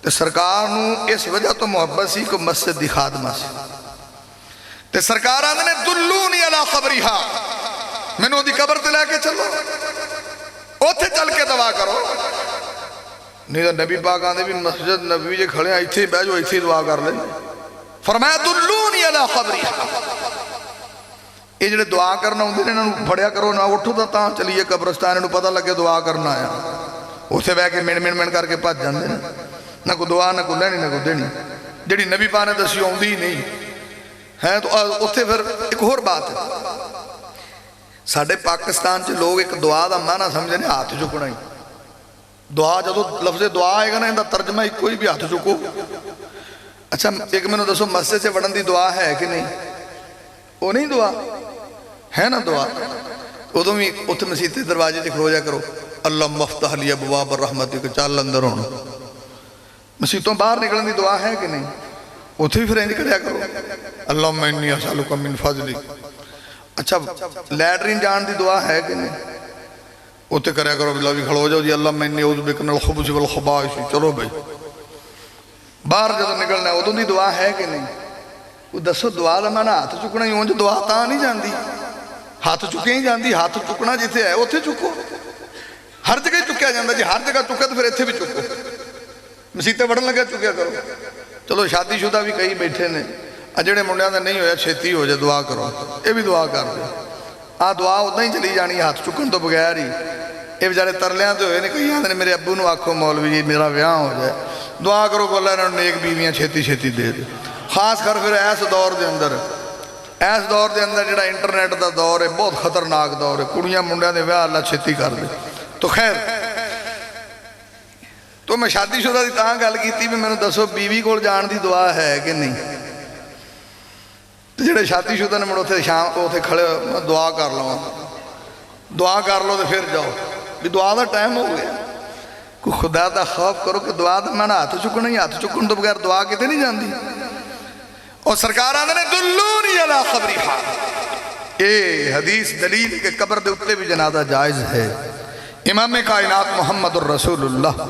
تو سرکار نو اس وجہ تو محبت سی کو مسجد دی خادمہ سی تو سرکار آدھنے دلونی علی خبریہا میں نو دی قبر تے لے کے چلو اوتھے چل کے دعا کرو نہیں تو نبی پاک آدھے بھی مسجد نبی جے کھڑے ہیں ایتھے بیجو ایتھے دعا کر لیں فرمایا دلونی علی خبریہا یہ جڑے دعا کرنا ہوں دے انہوں پھڑیا کرو نہ اٹھو تا چلیے قبرستان انہوں پتہ لگے دعا کرنا آیا اسے بے کے من کر کے پاس جاندے نہ کو دعا نہ کو لینی نہ کو دینی جڑی نبی پاک نے دسی ہوندی ہی نہیں ہے تو اتھے پھر ایک اور بات ہے ساڑھے پاکستان چ لوگ ایک دعا دا معنی سمجھے نے ہاتھ چکنا ہی دعا جدو لفظ دعا آئے گا نا اندھا ترجمہ ہی کوئی بھی ہاتھ چکو اچھا ایک میں نے دسو مسجد سے وڑن دی دعا ہے کہ نہیں وہ نہیں دعا ہے نا دعا ادو بھی اتنے مسیتے دروازے سے کھلو جا کرو اللہ مفتح لی ابواب الرحمت کہ چل اندر ہونا مسیتوں باہر نکلنے کی دعا ہے کہ نہیں اتنے بھی پھر انج کریا کرو اللہم انی اسألک من فضلی اچھا لیٹرین جان دی دعا ہے کہ نہیں اتنے کریا کرو اللہ بھی کھڑو جاؤ جی اللہم انی اعوذ بک من الخبث والخبائث چلو بھائی باہر جب نکلنا ہے ادو دی دعا ہے کہ نہیں وہ دسو دعا دا مانا ہاتھ چکنا ہی ہوں جو دعا تا نہیں جاندی ہاتھ چکے ہی جاندی ہاتھ چکنا جیتے ہے اتنے چکو ہر جگہ چکیا جاندہ جی ہر جگہ چکا تو پھر اتنے بھی چکو مسیطے بڑھن لگا چکیا کرو چلو شادی شدہ بھی کئی بیٹھے نے جڑے منڈیاں دے نہیں ہویا چھیتی ہو جائے دعا کرو یہ بھی دعا کر دو دعا اتنا ہی چلی جانی ہاتھ چکن تو بغیر ہی یہ بیچارے ترلیاں تو ہوئے نے کئی آدھے میرے ابو نو آکھو مولوی جی میرا بیاہ ہو جائے دعا کرو کہ اللہ انہوں نے نیک بیویاں چھیتی چھیتی دے دے خاص کر پھر ایس دور دے اندر جڑا انٹرنیٹ دا دور ہے بہت خطرناک دور ہے کڑیاں منڈیاں دے بیاہ اللہ چھیتی کر دے تو خیر تو میں شادی شدہ دی تاں گل کیتی بھی میں نے دسو بیوی کول جان دی دعا ہے کہ نہیں تو جڑے شادی شدہ نے مڑ اتنے شام اتنے کھڑے دعا کر لو تو پھر جاؤ بھی دعا دا ٹائم ہو گیا کوئی خدا دا خوف کرو کہ دعا دا میں نے ہاتھ چکنا ہی ہاتھ چکن تو بغیر دعا کتے نہیں جاندی اور سرکار آنے نے دلونی علی قبری حال اے حدیث دلیل کہ قبر دے اتنے بھی جنازہ جائز ہے امام کائنات محمد الرسول اللہ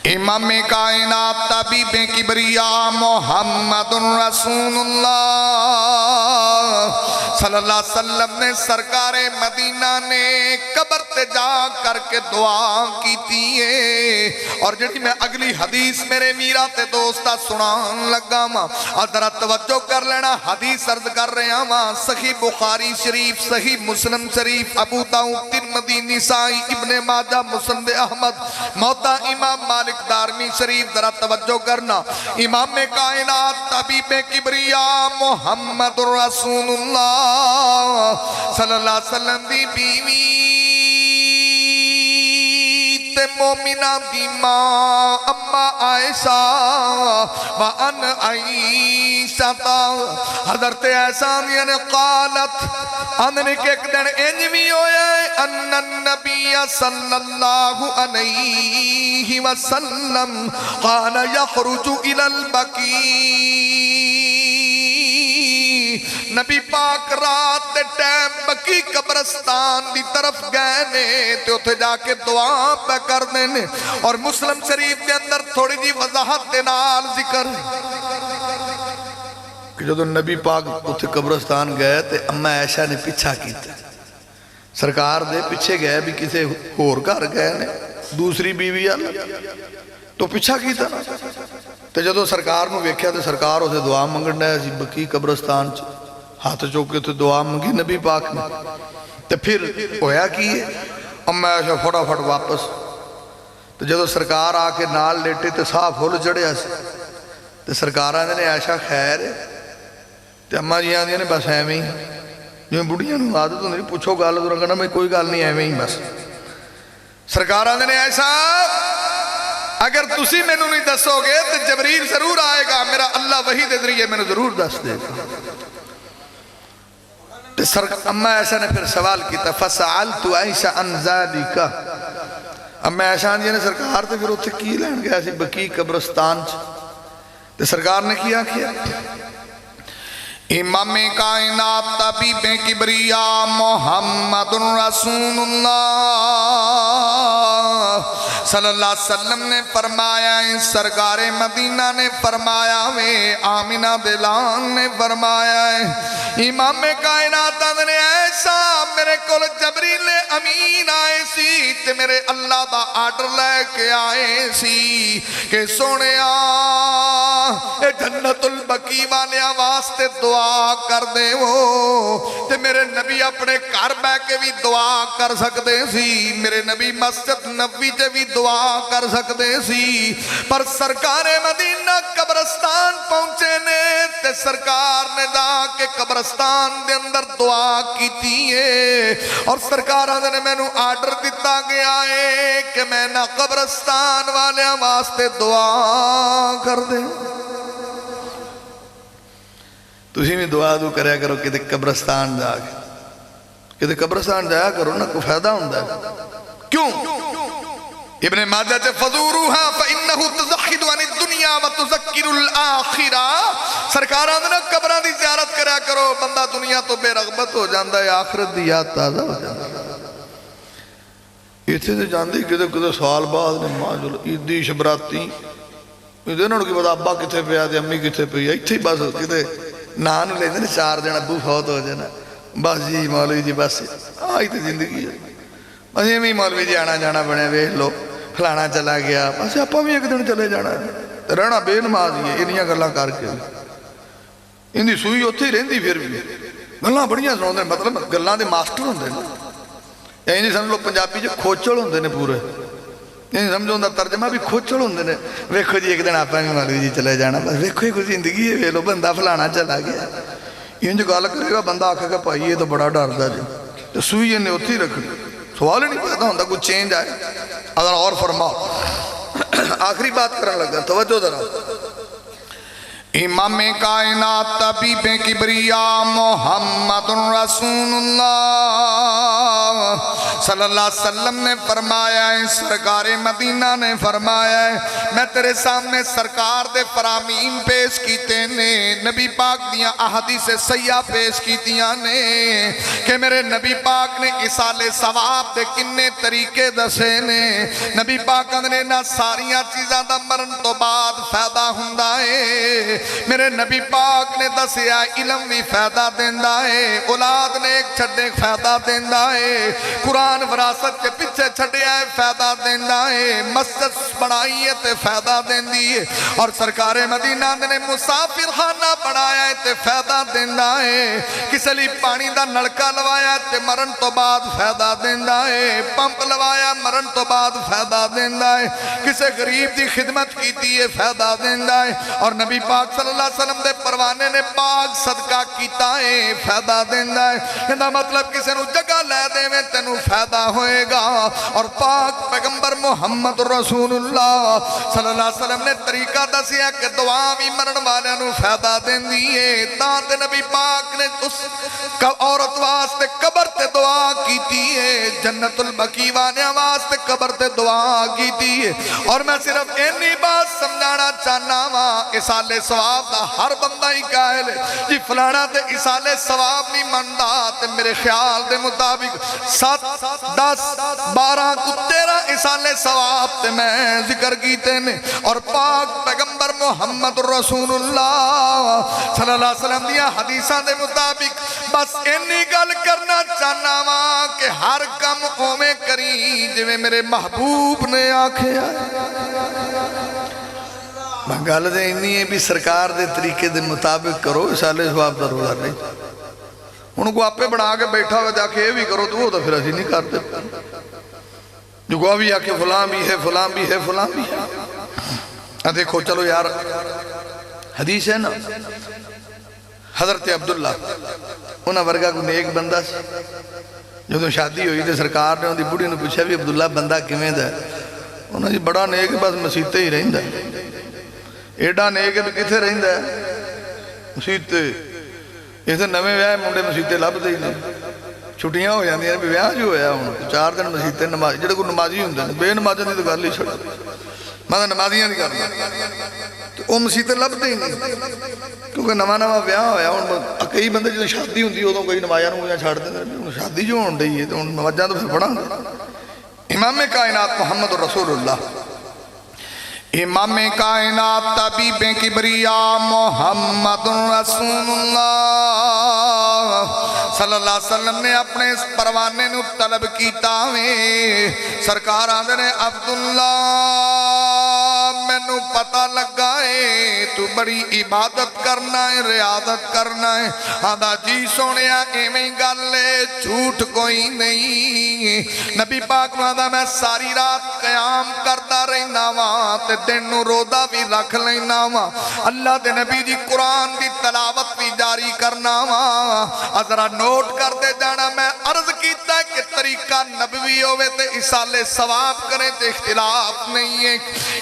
امام کائنات طبیب کبریاء محمد الرسول اللہ صلی اللہ علیہ وسلم نے سرکار مدینہ نے قبر تے جا کر کے دعا کی تیئے اور جڑی میں اگلی حدیث میرے میرا تے دوستا سنان لگا ماں ذرا توجہ کر لینا حدیث عرض کر رہے ہیں ماں صحیح بخاری شریف صحیح مسلم شریف ابو داؤد ترمذی نسائی ابن ماجہ مسند احمد موتا امام مالک دارمی شریف ذرا توجہ کرنا امام کائنات طبیب کبریاء محمد رسول اللہ صلی اللہ علیہ وسلم دی بیوی تے مومنہ دی ماں اما عائشہ وان عائشہ حضرت عائشہ نے قالت اندنے کے ایک دن انجوی ہویا ہے ان النبی صلی اللہ علیہ وسلم قال یخرج الى البقیع نبی پاک رات دے ٹیم بقیع قبرستان دی طرف گئے نے تے اتھے جا کے دعا پہ کر دینے اور مسلم شریف کے اندر تھوڑی جی وضاحت نال ذکر کہ جب نبی پاک اتھے قبرستان گئے تے اما عائشہ نے پیچھا کیتا سرکار دے پیچھے گئے بھی کسے ہور گھر گئے نے دوسری بیوی تو پیچھا کیتا تے جدو سرکار نو ویکھیا تے سرکار اسے دعا منگن ہے اسی بقیع قبرستان ہاتھ چوکے تے دعا منگی نبی پاک نے تے پھر ہویا کیے اما عائشہ پھٹا پھٹ واپس تے جدو سرکار آ کے نال لیٹے تے صاف ہول جڑیا سی تے سرکار آنے عائشہ خیر ہے تے اما جی آدھیا نے بس ایویں ہی جو بڑھیاں نو عادت ہوندی پوچھو گل تو کہنا میں کوئی گل نہیں ایویں ہی بس سرکار آدھے نے ایسا اگر تسی میں نہیں دسو گے تو جبریل ضرور آئے گا میرا اللہ وحی دے ذریعے میں نے ضرور دس دے گا اما ایسا نے پھر سوال کیتا فسألت عائشہ عن ذالک اما ایسا نے سرکار تے پھر اتھے کی لین گیا سی بقیع قبرستان تے سرکار نے کیا امام کائنات طبیب کبریاء محمد رسول اللہ صلی اللہ علیہ وسلم نے فرمایا سرکار مدینہ نے فرمایا آمینہ دلان نے فرمایا امام کائنات نے ایسا میرے کول جبریل امین آئے سی تے میرے اللہ دا آرڈر لے کے آئے سی کہ سونے اے جنت البقیع والے واسطے دعا کر دے وہ تے میرے نبی اپنے گھر بہ کے بھی دعا کر سکتے سی میرے نبی مسجد نبوی تے بھی دعا کر سکتے سی پر سرکار مدینہ قبرستان پہنچے نے تے سرکار نے جا کے قبرستان دے اندر دعا کی تیئے اور سرکار نے میں نو آرڈر دیتا گیا ہے کہ میں نہ قبرستان والے واسطے دعا کر دیں تُسی میں دعا دو کریا کرو کہ قبرستان جا کے کہ قبرستان جایا کرو نا، کوئی فائدہ ہوندہ ہے. کیوں؟ ابن ماجہ سے فَزُورُوهَا فَإِنَّهُ تُزَحِّدُ عَنِ الدُّنْيَا وَتُذَكِّرُ الْآخِرَةَ. سرکار آدھنا قبران دی زیارت کریا کرو، بندہ دنیا تو بے رغبت ہو جاندہ ہے، آخرت دی یاد تازہ ہو جاندہ ہے. یہ تھے تو جاندی کدھے سوال بعد نے ماں جلو عیدی شبراتی یہ انہوں کی بتا ابا کتے پہ آدھے امی کتے پہ آئی تھی بس کتے نانو لے دینے 4 جن ابو فوت ہو جانا بس جی مولوی جی بس آئی تھی زندگی ہے بس یہ بھی مولوی جی آنا جانا بنے ویخ لو فلانا چلا گیا بس آپ بھی ایک دن چلے جانا رہنا بے نماز ہی ہے انہیاں گلہ کر کے ان دی سوئی اتھے ہی رہندی پھر بھی گلہ بڑیاں سنوں دے مطلب گلہ دے ماسٹر ہوں دے یعنی سمجھ لو پنجابی جو کھوچڑ ہوں دے پورے یعنی سمجھو اندر ترجمہ بھی کھوچڑ ہوں دے ویکھو جی ایک دن آپ بھی مولوی جی چلے جانا بس ویکھو ہی کوئی زندگی ہے ویلو بندہ فلانا چلا گیا یہ جو گالا کرے گا بندہ آکھے گا پائی یہ تو بڑا ڈر دا جی تو سوئی نے اتھی رکھنی سوال ہی نہیں پیدا ہوندہ کچھ چینج آئے اگر اور فرماؤ آخری بات کرنے لگا توجہ ذرا امام کائنات طبیب کبریاء محمد رسول اللہ صلی اللہ علیہ وسلم نے فرمایا ہے سرکار مدینہ نے فرمایا ہے میں تیرے سامنے سرکار دے فرامین پیش کیتے نے نبی پاک دیاں احادیث سیاح پیش کیتیاں نے کہ میرے نبی پاک نے اصال ثواب دے کنے طریقے دسے نے نبی پاک نے نہ ساریاں چیزاں دا مرن تو بعد فائدہ ہوندا ہے میرے نبی پاک نے دسیا علم بھی فائدہ دیندہ ہے اولاد نے ایک چھڑے فائدہ دیندہ ہے قرآن وراثت کے پیچھے چھڑے آئے فائدہ دیندہ ہے مسجد بڑھائی ہے فائدہ دیندی ہے اور سرکار مدینہ نے مسافر خانہ بڑھایا ہے فائدہ دیندہ ہے کسی لیے پانی دا نلکا لوایا ہے مرن تو بعد فائدہ دیندہ ہے پمپ لوایا مرن تو بعد فائدہ دیندہ ہے کسی غریب دی خدمت کیتی ہے فائدہ دیندہ ہے اور نبی پاک صلی اللہ علیہ وسلم دے پروانے نے پاک صدقہ کیتا ہے فائدہ دیندہ ہے یہ مطلب کسی نو جگہ لے دے میں تینو فائدہ ہوئے گا اور پاک پیغمبر محمد رسول اللہ صلی اللہ علیہ وسلم نے طریقہ دسیا کہ دعا بھی مرن والے نو فائدہ دیندی ہے تاں نبی پاک نے اس عورت واسطے قبر تے دعا کیتی ہے جنت البقیع وانے واسطے قبر تے دعا کیتی ہے اور میں صرف انی بات سمجھانا چاہنا ہاں اصال ثواب دا ہر بندہ ہی قائل ہے جی فلانا تے اصال ثواب نہیں مندہ تے میرے خیال دے مطابق 7 10 12 کو 13 اصال ثواب تے میں ذکر کیتے نے اور پاک پیغمبر محمد رسول اللہ صلی اللہ علیہ وسلم دیا حدیثاں دے مطابق بس انی گل کرنا چاہنا ماں کہ ہر کم اومے کری جو میرے محبوب نے آنکھیں گل دے انہی ہے بھی سرکار دے طریقے دے مطابق کرو اصال ثواب دا رولا نہیں ان کو آپ پہ بڑھا کے بیٹھا ہوئے جاکے یہ بھی کرو تو وہ تو پھر ایسی نہیں کرتے جو کو بھی آکے فلان بھی ہے فلان بھی ہے فلان بھی ہے دیکھو چلو یار حدیث ہے نا حضرت عبداللہ انہاں ورگا کو نیک بندہ سے جو تو شادی ہوئی تھے سرکار نے انہی بڑی نے پوچھا بھی عبداللہ بندہ کمیں دا ہے انہاں جی بڑا نیک بس مسیطے ہی رہن دا ہے ایڈا نیک بھی کتھے رہن دا ہے مسیطے اسے نویں ویاہ منڈے مسیطے لب دے ہی نہیں چھٹیاں ہو جاندی ہیں بھی ویاہ جو ہویا ہوں 4 دن مسیطے نماز جڑے کو نمازی ہوں دے بے نمازیں دی تو گل ہی چھڑا مانا نمازیاں نہیں کرنا تو وہ مسیطے لب دے ہی نہیں کیونکہ نواں ویاہ ہویا ہوں کئی بندے جو شادی ہوں دی ہو تو کوئی نمازیاں نمازیاں چھاڑ دیں شادی جو ہوں دی ہے تو نمازیاں تو پھر پڑھا امام کائنات محمد رسول اللہ امام کائنات طبیب کبریاء محمد رسول اللہ صلی اللہ علیہ وسلم نے اپنے اس پروانے نو طلب کیتا میں سرکار آدھے نے عبداللہ میں نو پتہ لگا ہے تو بڑی عبادت کرنا ہے ریاضت کرنا ہے آدھا جی سونیا ایمیں گل لے جھوٹ کوئی نہیں نبی پاک آدھا میں ساری رات قیام کرتا رہنا وہاں تے دن نو رودا بھی رکھ لینا وہاں اللہ دے نبی جی قرآن دی تلاوت بھی جاری کرنا وہاں ذرا نوٹ کر دے جانا میں عرض کیتا ہے کہ طریقہ نبوی ہوئے تے اصال ثواب کریں تے اختلاف نہیں ہے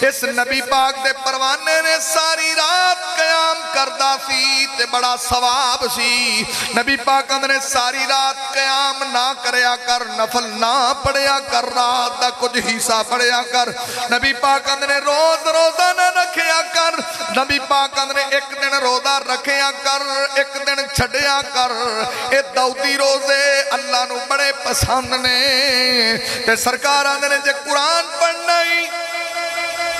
اس نبی پاک دے پروانے نے ساری رات قیام کردا سی تے بڑا ثواب سی. نبی پاک نے ساری رات قیام نہ کریا کر, نفل نہ پڑھیا کر, رات دا کچھ حصہ پڑھیا کر. نبی پاک نے روز روزہ نہ رکھیا کر. نبی پاک نے ایک دن روزہ رکھیا کر, ایک دن چھڑیا کر. اے داؤدی روزے اللہ نو بڑے پسند نے. تے سرکار آندے نے جے قرآن پڑھنا ہی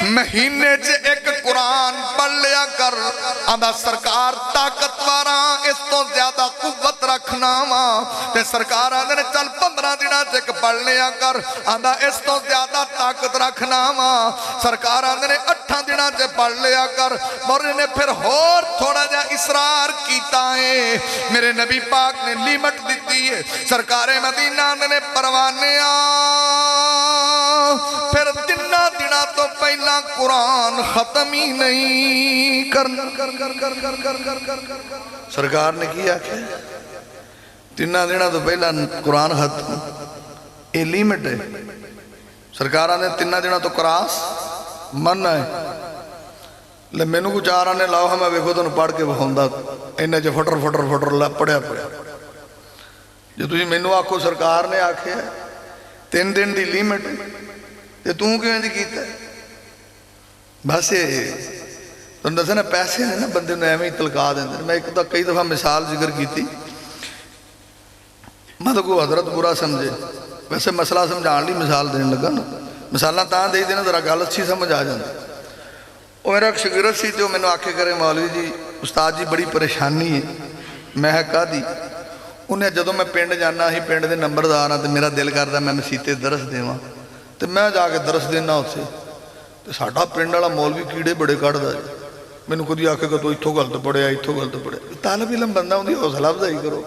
مہینے چے ایک قرآن پڑھ لیا کر. آندہ سرکار طاقتواراں اس تو زیادہ قوت رکھنا ماں. تے سرکار آندے نے چل 15 دنہ چے ایک پڑھ لیا کر. آندہ اس تو زیادہ طاقت رکھنا ماں. سرکار آندے نے 8 دنہ چے پڑھ لیا کر. موری نے پھر اور تھوڑا جا اسرار کیتا ہے. میرے نبی پاک نے لیمٹ دیتی ہے. سرکار مدینہ آندے نے پروانیاں پھر 3 دنہ تو پہلا قرآن ختم ہی نہیں کرنا. سرکار نے کیا کہ 3 دنہ تو پہلا قرآن ختم. یہ لیمٹ ہے. سرکار نے 3 دنہ تو کراس مننا ہے. لے میں نے کچھ آرانے لاؤ ہمیں ویکھو تو پڑھ کے بہوندہ انہیں جو فٹر فٹر فٹر اللہ پڑھیا پڑھیا. جو تجھے میں نے آکھو سرکار نے آکھے 3 دن دی لیمٹ ہے تے توں کیوں دی کیتا ہے. بس تو دسے نا پیسے ہیں نا بندے نے ایویں تلقا دیں. میں ایک تو کئی دفعہ مثال ذکر کی تھی. میں تو کوئی حضرت برا سمجھے, ویسے مسئلہ سمجھان لی مثال دینے لگا نا. مثالہ تاں دے دینا ذرا گل اچھی سمجھ آ جاندی. وہ میرا ایک شاگرد سی تے میں نے آکھے کرے مولوی جی استاد جی بڑی پریشانی ہے. میں کہا دی انہیں جدوں میں پنڈ جانا ہی پنڈ دے نمبردار ہاں تے میرا دل کردا میں مسیتے درس دیواں تے میں جا کے درس دینا اتھے. تے ساڈا پنڈ والا مولوی کیڑے بڑے کڈدا جی. مینوں کدی آکھے کہ تو اتھوں غلط پڑھیا اتھوں غلط پڑھیا. طالب علم بندہ اُندی حوصلہ افزائی کرو.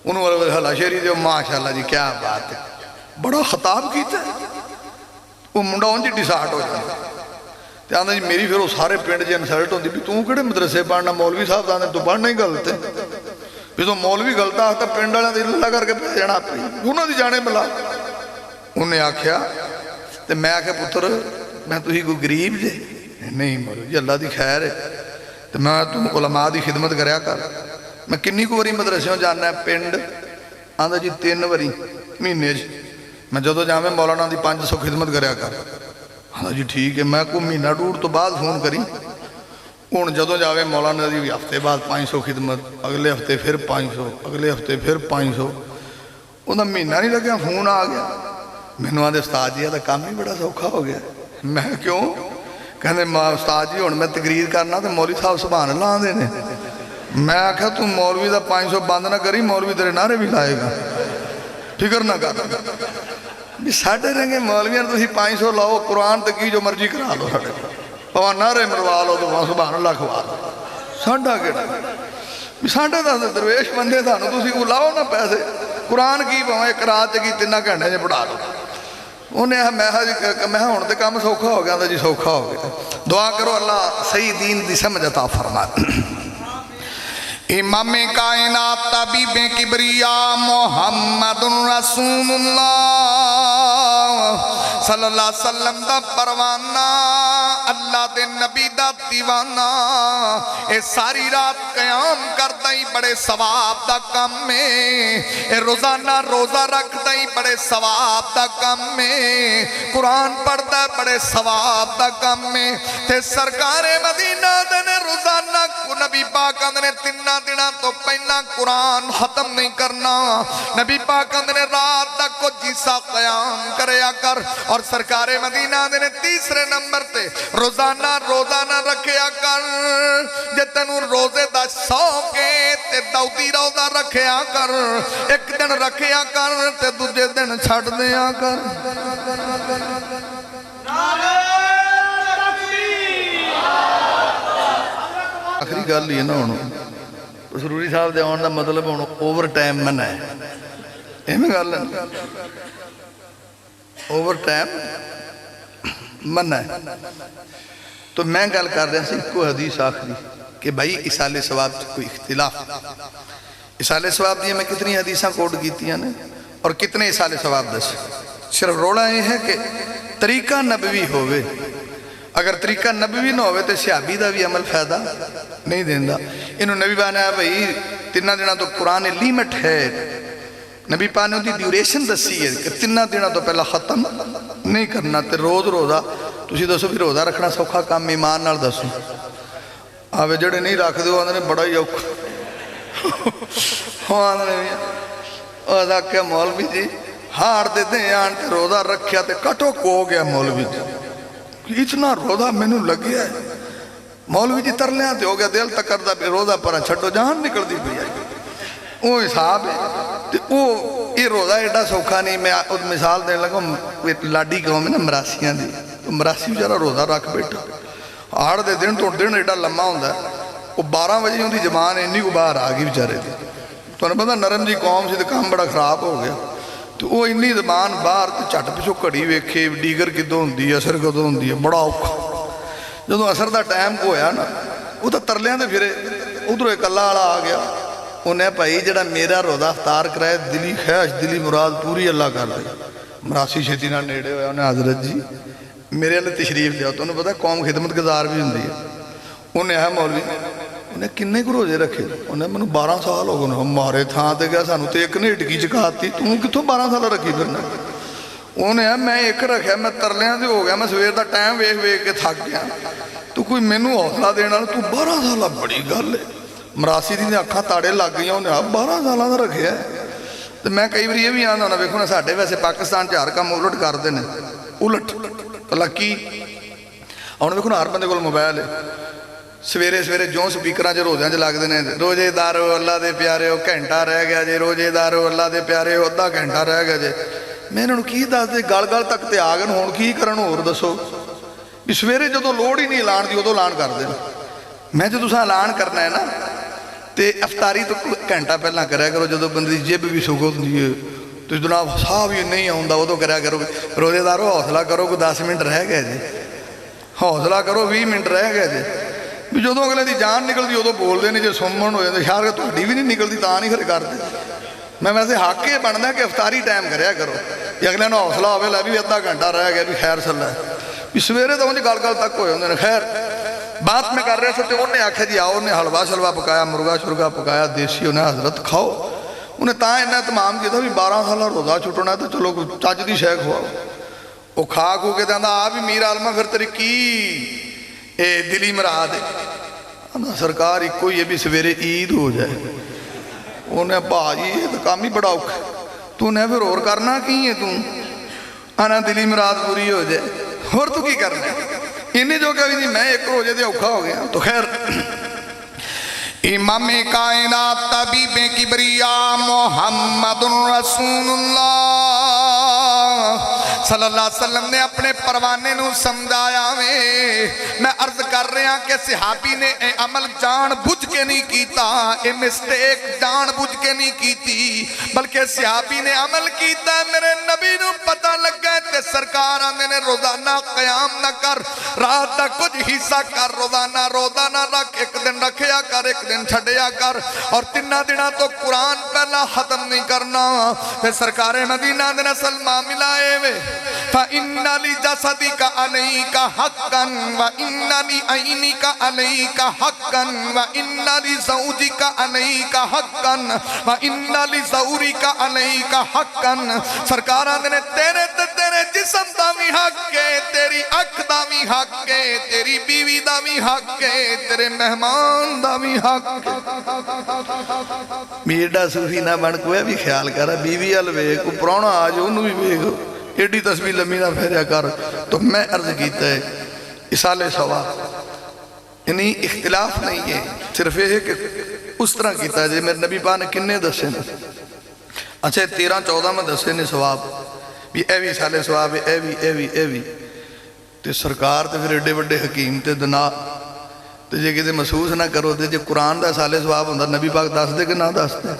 انہوں ہلا شیری دے ماشاءاللہ جی کیا بات ہے, بڑا خطاب کیتا ہے. وہ منڈا اونجی ڈیسارٹ ہو جاتا. تے آندا جی میری پھر وہ سارے پنڈ جی انسلٹ ہوندی بھی توں کیڑے مدرسے پڑھنا, مولوی صاحب آندے تو پڑھنا ہی غلط ہے. بھی تو مولوی غلط آتا پنڈ والوں دی اللہ کر کے پہ جانا پئی انہاں دی جانے ملا. انہیں آکھیا تے میں آکھیا پتر میں تسی کوئی غریب جے نہیں مولوی جی اللہ دی خیر ہے تے میں تم علماء دی خدمت کریا کر. میں کنی کو واری مدرسیوں جاننا ہے پنڈ. آندا جی 3 واری مہینے چ. میں جدو جاویں مولانا دی 500 خدمت کریا کر. آندا جی ٹھیک ہے. میں کو مہینہ ڈوڑ تو بعد فون کری. ہوں جدو جاوے مولانا دی ہفتے بعد 500 خدمت, اگلے ہفتے پھر 500, اگلے ہفتے پھر 500. انہاں مہینہ نہیں لگیا فون آ گیا. مینوں آندے استاد جی دا کام ہی بڑا سوکھا ہو گیا. میں کیوں؟ کہندے استاد جی ہن میں تقریر کرنا تے مولوی صاحب سبحان اللہ آندے نے. میں آکھیا تو مولوی دا 500 بند نہ کری, مولوی تیرے نعرے بھی لائے گا, فکر نہ کر. بھی ساڈے رنگے مولویاں تسی 500 لاؤ قرآن تے کی جو مرضی کرا لو ساڈے پوا نعرے مروا لو تو سبحان اللہ کھوا لو. ساڈا کیڑا بھی ساڈے دا درویش بندے تانوں تسی کو لاؤ نہ پیسے قرآن کی پوا ایک رات کی 3 گھنٹے چ پڑھا لو. انہیں میں ہوں تے کام سوکھا ہو گیا. جی سوکھا ہو گیا. دعا کرو اللہ صحیح دین دی سمجھ عطا فرمائے. امام کائنات طبیب کبریا محمد رسول اللہ صلی اللہ علیہ وسلم دا پروانہ, اللہ دے نبی دا دیوانہ. اے ساری رات قیام کردا ہی بڑے ثواب دا کم ہے. اے روزانہ روزہ رکھدا ہی بڑے ثواب دا کم ہے. قرآن پڑھدا بڑے ثواب دا کم ہے. تے سرکار مدینہ دے روزانہ نبی پاک نے 3 دنوں تو پہلا قرآن ختم نہیں کرنا. نبی پاک نے رات تک کو جیسا قیام کریا کر. اور سرکار مدینہ نے 3 نمبر تے روزانہ رکھیا کر. جے تینوں روزے دا شوق ہے تے داؤدی روزہ رکھیا کر. ایک دن رکھیا کر تے دوجے دن چھڈ دیا کر. آخری گل ہی ہے نا ہوں سروری صاحب دے آن دا مطلب ہوں اوور ٹائم منع ہے. ایویں گل ہے اوور ٹائم منع ہے. تو میں گل کر رہا سی کوئی حدیث آخری کہ بھائی اصال ثواب کوئی اختلاف. اصال ثواب دی میں کتنی حدیثاں کوٹ کیتی ہیں اور کتنے اصال ثواب دس. صرف روڑا یہ ہے کہ طریقہ نبوی ہوئے. اگر طریقہ نبوی نہ ہوئے تو صحابی دا بھی عمل فائدہ نہیں دیندہ. انہوں نبی پاک نے کہا بھئی 3 دنوں تو قرآن لیمٹ ہے. نبی پاک نے ڈیوریشن دسی ہے کہ 3 دنوں تو پہلا ختم نہیں کرنا. تے روز روزہ تسی دسو بھی روزہ رکھنا سوکھا کام ایمان نال دسو. آوے جڑے نہیں رکھ دے آندے نے بڑا ہی اوکھا. آندے نے آدھا کہ مولوی جی ہار دیتے ہیں آن تے روزہ رکھیا تے کٹو کو گیا مولوی جی. اتنا روزہ میں نے لگیا ہے. مولوی جی ترلیاں تے ہو گیا دل تک کردہ پہ روزہ پرا چھٹو جان نکل دی پہ آئی. وہ حساب ہے تے وہ یہ روزہ ایڈا سوکھا نہیں. میں مثال دیں لگا لاڈی قوم ہے نا مراسیاں دی. تو مراسی بچارا روزہ رکھ بیٹھا آڑ دے دن تو دن ایڈا لمحہ ہوندہ ہے. وہ 12 بجے ہوندی جبان انی کو باہر آگی بچارے دی. تو انہیں پتا نرم جی قوم سے کام بڑا خراب ہو گیا. تو وہ انی زبان باہر تو چٹ پچھو کڑی ویکھے ڈیگر کدوں ہوندی ہے اثر کدوں ہوندی ہے بڑا اوکھا. جدوں اثر دا ٹائم کو ہویا نا وہ تو ترلیاں دے پھرے ادھروں ایک اللہ والا آ گیا. انہیں بھائی جڑا میرا روزہ افطار کرائے دلی خواہش دلی مراد پوری اللہ کر دے. مراسی چھتی نہ نیڑے ہویا انہیں حضرت جی میرے اللہ تشریف دیا. تو انہیں پتا قوم خدمت گزار بھی ہوندی ہے. انہیں ہے مولوی انہیں کنے کو روزے رکھے. انہیں میں 12 سال ہو گئے ہمارے تھاں تے گیا سانو تے ایک نے اٹکی چکاتی تو کتوں 12 سال رکھی پھرنا. انہیں ہے میں ایک رکھیا میں ترلیاں سے ہو گیا میں سویر دا ٹائم ویکھ ویکھ کے تھک گیا. تو کوئی مینوں حوصلہ دینا تو 12 سالہ بڑی گل ہے. مراسی دی اکھاں تاڑے لگ گئی انہیں 12 سالہ دا رکھیا ہے. تو میں کئی بار یہ بھی آنا ہونا ویکھو نا ساڈے ویسے پاکستان ہر کام الٹ کر دے نے الٹ لکی. اور ویکھو نا ہر بندے کول موبائل ہے. سویرے سویرے جو سپیکراں چ روزیاں چ لگدے نے روزے دارو اللہ دے پیارے ہو گھنٹہ رہ گیا جے روزے دارو اللہ دے پیارے ہو ادھا گھنٹہ رہ گیا جے. میں انہوں کی دس دے گل گل تک تے آ گئے ہون کی کرن ہور دسو بھی سویرے جدوں لوڑ ہی نہیں اعلان دی ادوں اعلان کر دین. میں جو تساں اعلان کرنا ہے نا تے افطاری تو گھنٹہ پہلا کریا کرو جدوں بندی جیب بھی سکھ ہوندی ہے. تو جناب صاحب یہ نہیں آوندا ادوں کریا کرو. روزے دارو حوصلہ کرو کوئی 10 منٹ رہ گئے جے حوصلہ کرو 20 منٹ رہ گئے جے. بھی جدوں اگلے دی جان نکلدی ادوں بولدے نہیں جے سمن ہو جاندے خیال کہ تہاڈی بھی نہیں نکلدی تاں نہیں پھر کردے. میں ویسے حق یہ بندا کہ افطاری ٹائم کریا کرو کہ اگلے نوں حوصلہ ہوے لے بھی ادھا گھنٹہ رہ گیا بھی خیر صلاح بھی سویرے تو انج گل گل تک ہو جاندے نے. خیر بات میں کر رہے تھے تو انہیں آکھیا جی آؤ انہیں حلوہ شلوہ پکایا مرغا شرغا پکایا دیسی انہیں حضرت کھاؤ. انہیں تاں انہیں تمام کیا تھا بھی 12 سالہ روزہ چھٹنا ہے تو چلو چاچ دی شے کھواؤ. وہ کھا کھو کے دیندا آ بھی میر عالمہ پھر تیری کی اے دلی مراد ہے سرکار ایک کوئی یہ بھی سویرے عید ہو جائے. انہیں بھاجی یہ تو کام ہی بڑا اوکھا تو انہیں پھر اور کرنا کی ہے تو آنا دلی مراد پوری ہو جائے اور تو کی کرنا ہے. انہیں جو کہا بھی میں ایک روزے دے اوکھا ہو گیا. تو خیر امام کائنات طبیب کبریا محمد رسول اللہ صلی اللہ علیہ وسلم نے اپنے پروانے نو سمجھایا میں عرض کر رہا کہ صحابی نے اے عمل جان بجھ کے نہیں کیتا اے مسٹیک جان بجھ کے نہیں کیتی بلکہ صحابی نے عمل کیتا میرے نبی نو پتہ لگ گئے تے سرکار آنے نے روزانہ قیام نہ کر رات دا کچھ حصہ کر روزانہ رکھ ایک دن رکھیا کر ایک دن چھڑیا کر اور 3 دنوں تو قرآن پہلا ختم نہیں کرنا. پھر سرکار مدینہ نے سلمہ ملائے وے فَإِنَّ لِجَسَدِكَ عَلَيْكَ حَقًّا وَإِنَّ لِعَيْنِكَ عَلَيْكَ حَقًّا وَإِنَّ لِزَوْجِكَ عَلَيْكَ حَقًّا وَإِنَّ لِزَوْرِكَ عَلَيْكَ حَقًّا. سرکارہ نے تیرے جسم دا بھی حق ہے تیری اکھ دا بھی حق ہے تیری بیوی دا بھی حق ہے تیرے مہمان دا بھی حق ہے. میڈا صوفی نہ بن کوئی بھی خیال کر رہا بیوی الوے کو پرانا آج انہوں بھی بیگو ایڈی تسبیح لمبی نہ پھیریا کر. تو میں عرض کیتا ہے اصال ثواب یعنی اختلاف نہیں ہے صرف یہ ہے کہ اس طرح کیتا ہے جی میرے نبی پاک نے کنے دسے نے اچھا 13-14 میں دسے نے ثواب بھی اے بھی اصال ثواب ہے اے بھی تے سرکار تے پھر ایڈے بڑے حکیم تے دنا تے جے کدے محسوس نہ کرو تے جے قرآن دا اصال ثواب ہوندا نبی پاک دس دے کہ نہ دس دے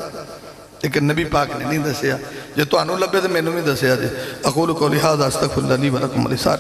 لیکن نبی پاک نے نہیں دسیا. جے تانوں لبے تے مینوں بھی دسیا جے. اقول قولی ھذا استغفر اللہ لی ولکم ولسائر